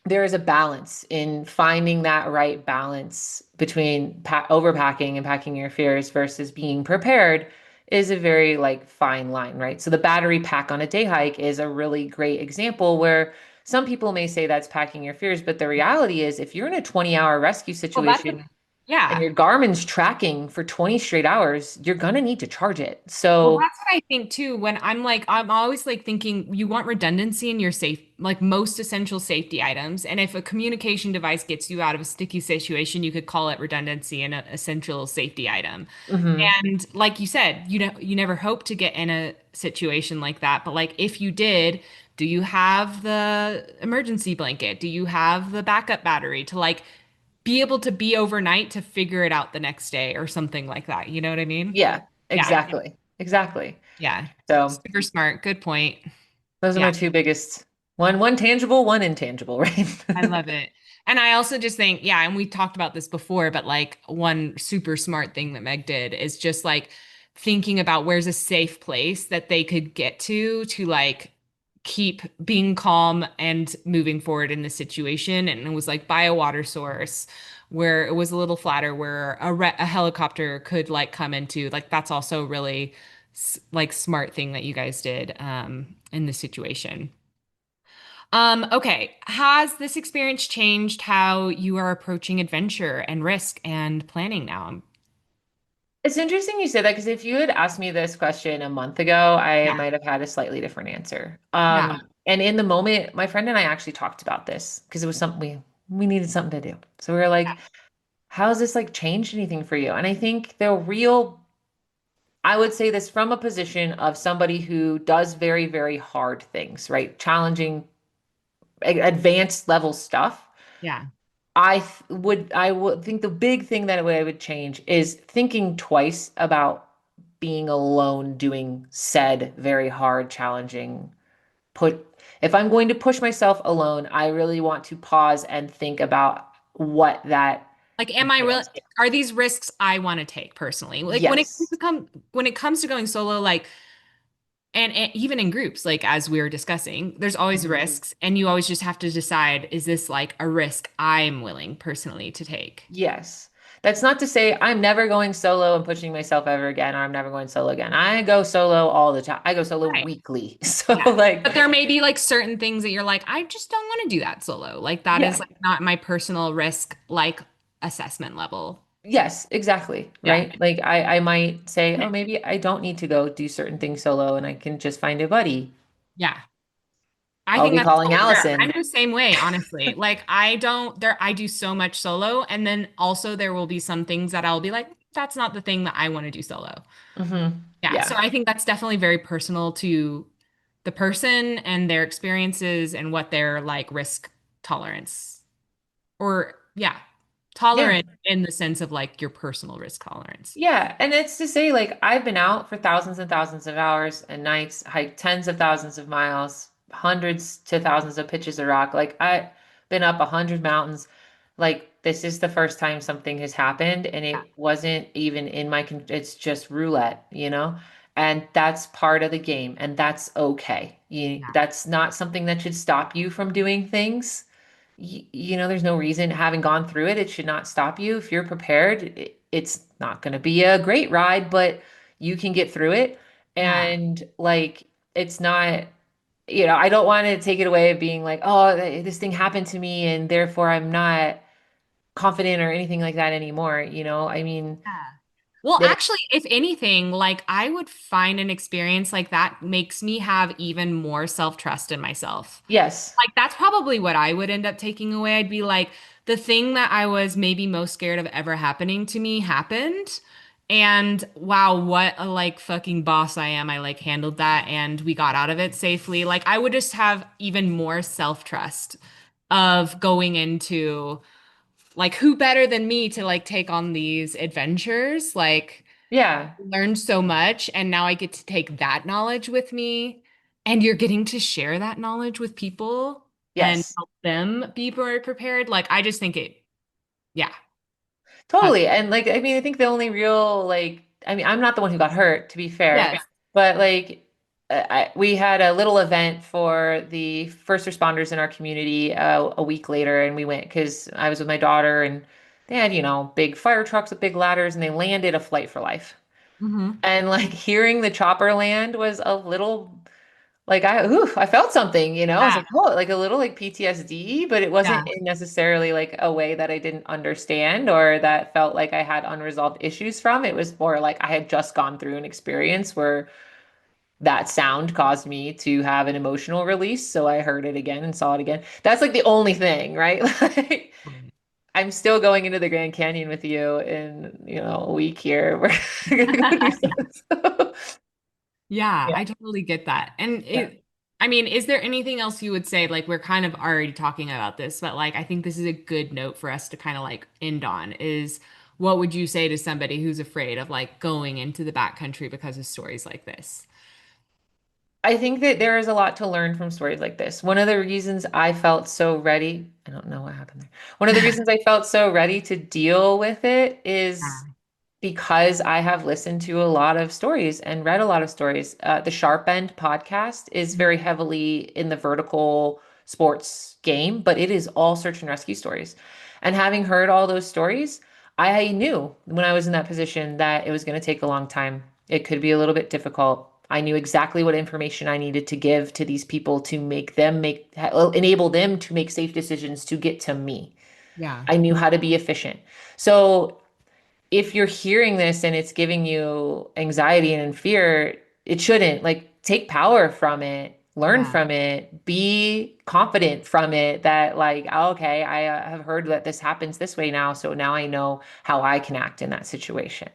there is a balance in finding that right balance between overpacking and packing your fears versus being prepared is a very like fine line, right? So the battery pack on a day hike is a really great example where some people may say that's packing your fears, but the reality is if you're in a 20-hour rescue Well, that's a situation, and Yeah. your Garmin's tracking for 20 straight hours, you're gonna need to charge it. Well, So, that's what I think too. When I'm always like thinking you want redundancy in your safe, like most essential safety items. And if a communication device gets you out of a sticky situation, you could call it redundancy in an essential safety item. mhm. And like you said, you never hope to get in a situation like that. But like if you did, do you have the emergency blanket? Do you have the backup battery to like be able to be overnight to figure it out the next day or something like that? You know what I mean? Yeah, Yeah. exactly. Exactly. Yeah. So Super smart. Good point. those are Yeah, my two biggest one tangible, one intangible, right? I love it. And I also just think, yeah, and we talked about this before, but like one super smart thing that Meg did is just like thinking about where's a safe place that they could get to like keep being calm and moving forward in the situation. And it was like by a water source where it was a little flatter, where a helicopter could like come into. Like that's also really like smart thing that you guys did in this situation. Okay. Has this experience changed how you are approaching adventure and risk and planning now? It's interesting you say that because if you had asked me this question a month ago, I Yeah. might have had a slightly different answer. Yeah. And in the moment, my friend and I actually talked about this because it was something we needed something to do. So we were like, how has this like changed anything for you? And I think the real, I would say this from a position of somebody who does very, very hard things, right? Challenging, advanced level stuff. Yeah. I would think the big thing that I would change is thinking twice about being alone doing said very hard, challenging put if I'm going to push myself alone, I really want to pause and think about what that Like, am I real? entails. Are these risks I want to take personally? Like Yes. when it comes to going solo, like and even in groups, like as we were discussing, there's always Mhm. risks, and you always just have to decide, is this like a risk I'm willing personally to take? Yes. That's not to say I'm never going solo and pushing myself ever again, or I'm never going solo again. I go solo all the time. I go solo Right. weekly. So Yeah. like, But there may be like certain things that you're like, I just don't want to do that solo. Like that is yeah. like not my personal risk like assessment level. Yes, exactly. Yeah. Right. Like I might say, oh, maybe I don't need to go do certain things solo and I can just find a buddy. Yeah. I I'll think be that's calling totally fair. I'm Allison. the same way, honestly. Like I do so much solo and then also there will be some things that I'll be like, that's not the thing that I want to do solo. Yeah. So Yeah. I think that's definitely very personal to the person and their experiences and what their like risk tolerance or yeah, Yeah. tolerant in the sense of like your personal risk tolerance. Yeah, and it's to say, like, I've been out for thousands and thousands of hours and nights, hiked tens of thousands of miles, hundreds to thousands of pitches of rock. Like, I've been up 100 mountains. Like, this is the first time something has happened, and it wasn't even in my, it's just roulette, you know? And that's part of the game, and that's okay. Yeah. That's not something that should stop you from doing things. There's no reason having gone through it, it should not stop you. If you're prepared, it's not going to be a great ride, but you can get through it. Yeah. And like, it's not, I don't want to take it away of being like, oh, this thing happened to me and therefore I'm not confident or anything like that anymore. I mean, Yeah. Well, it, actually, if anything, like I would find an experience like that makes me have even more self-trust in myself. yes, Like that's probably what I would end up taking away. I'd be like, the thing that I was maybe most scared of ever happening to me happened. And wow, what a like fucking boss I am. I like handled that and we got out of it safely. Like I would just have even more self-trust of going into like who better than me to like take on these adventures? Like yeah, learned so much and now I get to take that knowledge with me and you're getting to share that knowledge with people and yes. help them be more prepared. Like I just think it, yeah. Uh, Totally. And like, I mean, I think the only real, like, I mean, I'm not the one who got hurt, to be fair, yes. but like, we had a little event for the first responders in our community a week later, and we went because I was with my daughter, and they had, big fire trucks with big ladders, and they landed a flight for life. Hmm. And like hearing the chopper land was a little like I felt something, I was Yeah. like, oh, like a little like PTSD, but it wasn't Yeah. in necessarily like a way that I didn't understand or that felt like I had unresolved issues from. It was more like I had just gone through an experience where that sound caused me to have an emotional release. So I heard it again and saw it again. That's like the only thing, right? Like Right. I'm still going into the Grand Canyon with you in, a week here. We're gonna go do something. Yeah, Yeah. I totally get that. And Yeah. I mean, is there anything else you would say? Like, we're kind of already talking about this, but like, I think this is a good note for us to kind of like end on is what would you say to somebody who's afraid of like going into the backcountry because of stories like this? I think that there is a lot to learn from stories like this. One of the reasons I felt so ready, I don't know what happened there. One of the reasons I felt so ready to deal with it is Yeah. because I have listened to a lot of stories and read a lot of stories. The Sharp End podcast is very heavily in the vertical sports game, but it is all search and rescue stories. And having heard all those stories, I knew when I was in that position that it was going to take a long time. It could be a little bit difficult. I knew exactly what information I needed to give to these people to enable them to make safe decisions to get to me. Yeah. I knew how to be efficient. So if you're hearing this and it's giving you anxiety and fear, it shouldn't. Like, take power from it, learn Yeah. from it, be confident from it that, like, oh, okay, I have heard that this happens this way now. So now I know how I can act in that situation.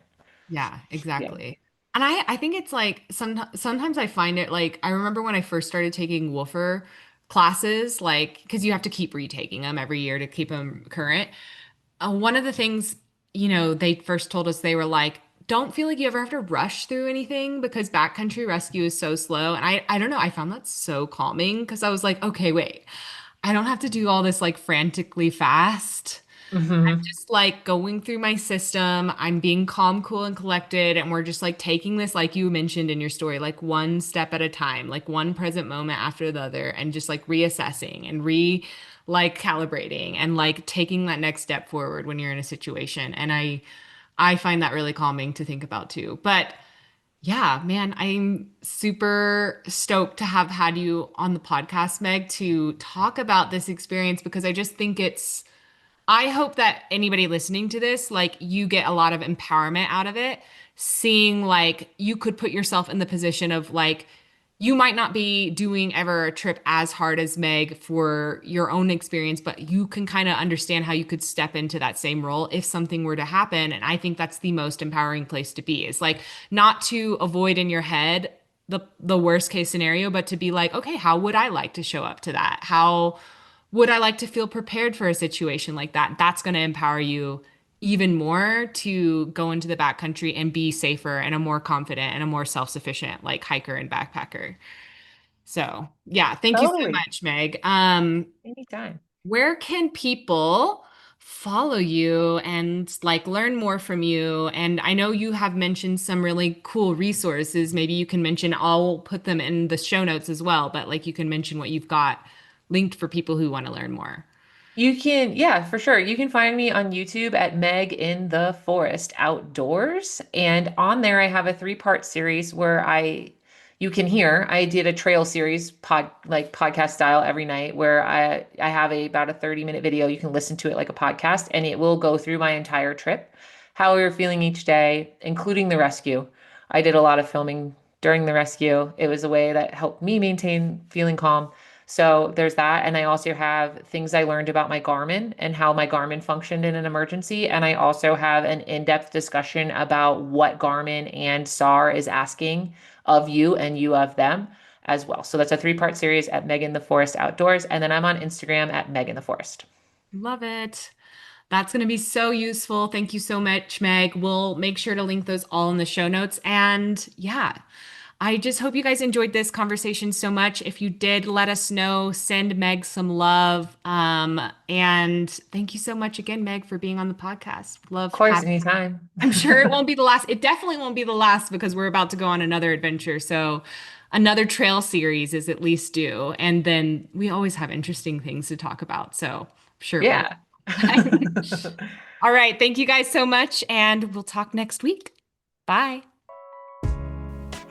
Yeah, Yeah. exactly. And I think it's like sometimes I find it like I remember when I first started taking woofer classes, like because you have to keep retaking them every year to keep them current. One of the things, they first told us they were like, don't feel like you ever have to rush through anything because backcountry rescue is so slow. And I don't know, I found that so calming because I was like, okay, wait, I don't have to do all this like frantically fast. Hmm. Just like going through my system. I'm being calm, cool, and collected. And we're just like taking this, like you mentioned in your story, like one step at a time, like one present moment after the other, and just like reassessing and like calibrating and like taking that next step forward when you're in a situation. And I find that really calming to think about too. But yeah, man, I'm super stoked to have had you on the podcast, Meg, to talk about this experience because I just think I hope that anybody listening to this, like you get a lot of empowerment out of it, seeing like you could put yourself in the position of like you might not be doing ever a trip as hard as Meg for your own experience, but you can kind of understand how you could step into that same role if something were to happen. And I think that's the most empowering place to be is like not to avoid in your head the worst case scenario, but to be like, okay, how would I like to show up to that? How would I like to feel prepared for a situation like that? That's going to empower you even more to go into the backcountry and be safer and a more confident and a more self-sufficient like hiker and backpacker. So, yeah, thank you so Totally. much, Meg. Anytime. Where can people follow you and like learn more from you? And I know you have mentioned some really cool resources. Maybe you can mention, I'll put them in the show notes as well, but like you can mention what you've got linked for people who want to learn more. You can, yeah, for sure. You can find me on YouTube at Meg in the Forest Outdoors. And on there, I have a three-part series where you can hear, I did a trail series like podcast style every night where I have about a 30-minute video. You can listen to it like a podcast and it will go through my entire trip, how we were feeling each day, including the rescue. I did a lot of filming during the rescue. It was a way that helped me maintain feeling calm. So there's that. And I also have things I learned about my Garmin and how my Garmin functioned in an emergency. And I also have an in-depth discussion about what Garmin and SAR is asking of you and you of them as well. So that's a three-part series at Megan the Forest Outdoors. And then I'm on Instagram at Megan the Forest. Love it. That's going to be so useful. Thank you so much, Meg. We'll make sure to link those all in the show notes. And yeah, I just hope you guys enjoyed this conversation so much. If you did, let us know. Send Meg some love. And thank you so much again, Meg, for being on the podcast. Of Love course, having. anytime. I'm sure it won't be the last. It definitely won't be the last because we're about to go on another adventure. So another trail series is at least due. And then we always have interesting things to talk about. So I'm sure it won't. Yeah. All right. Thank you guys so much. And we'll talk next week. Bye.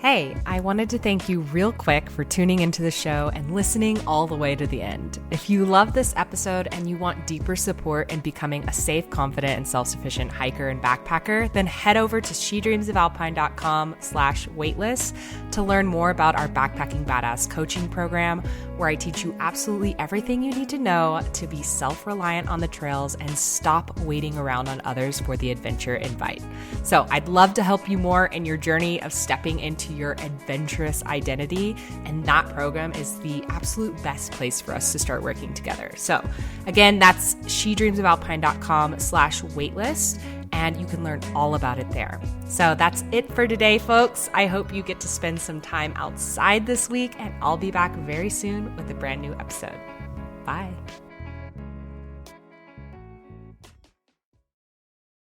Hey, I wanted to thank you real quick for tuning into the show and listening all the way to the end. If you love this episode and you want deeper support in becoming a safe, confident, and self-sufficient hiker and backpacker, then head over to shedreamsofalpine.com/waitlist to learn more about our Backpacking Badass coaching program, where I teach you absolutely everything you need to know to be self-reliant on the trails and stop waiting around on others for the adventure invite. So I'd love to help you more in your journey of stepping into your adventurous identity, and that program is the absolute best place for us to start working together. So again, that's shedreamsofalpine.com/waitlist, and you can learn all about it there. So that's it for today, folks. I hope you get to spend some time outside this week, and I'll be back very soon with a brand new episode. Bye.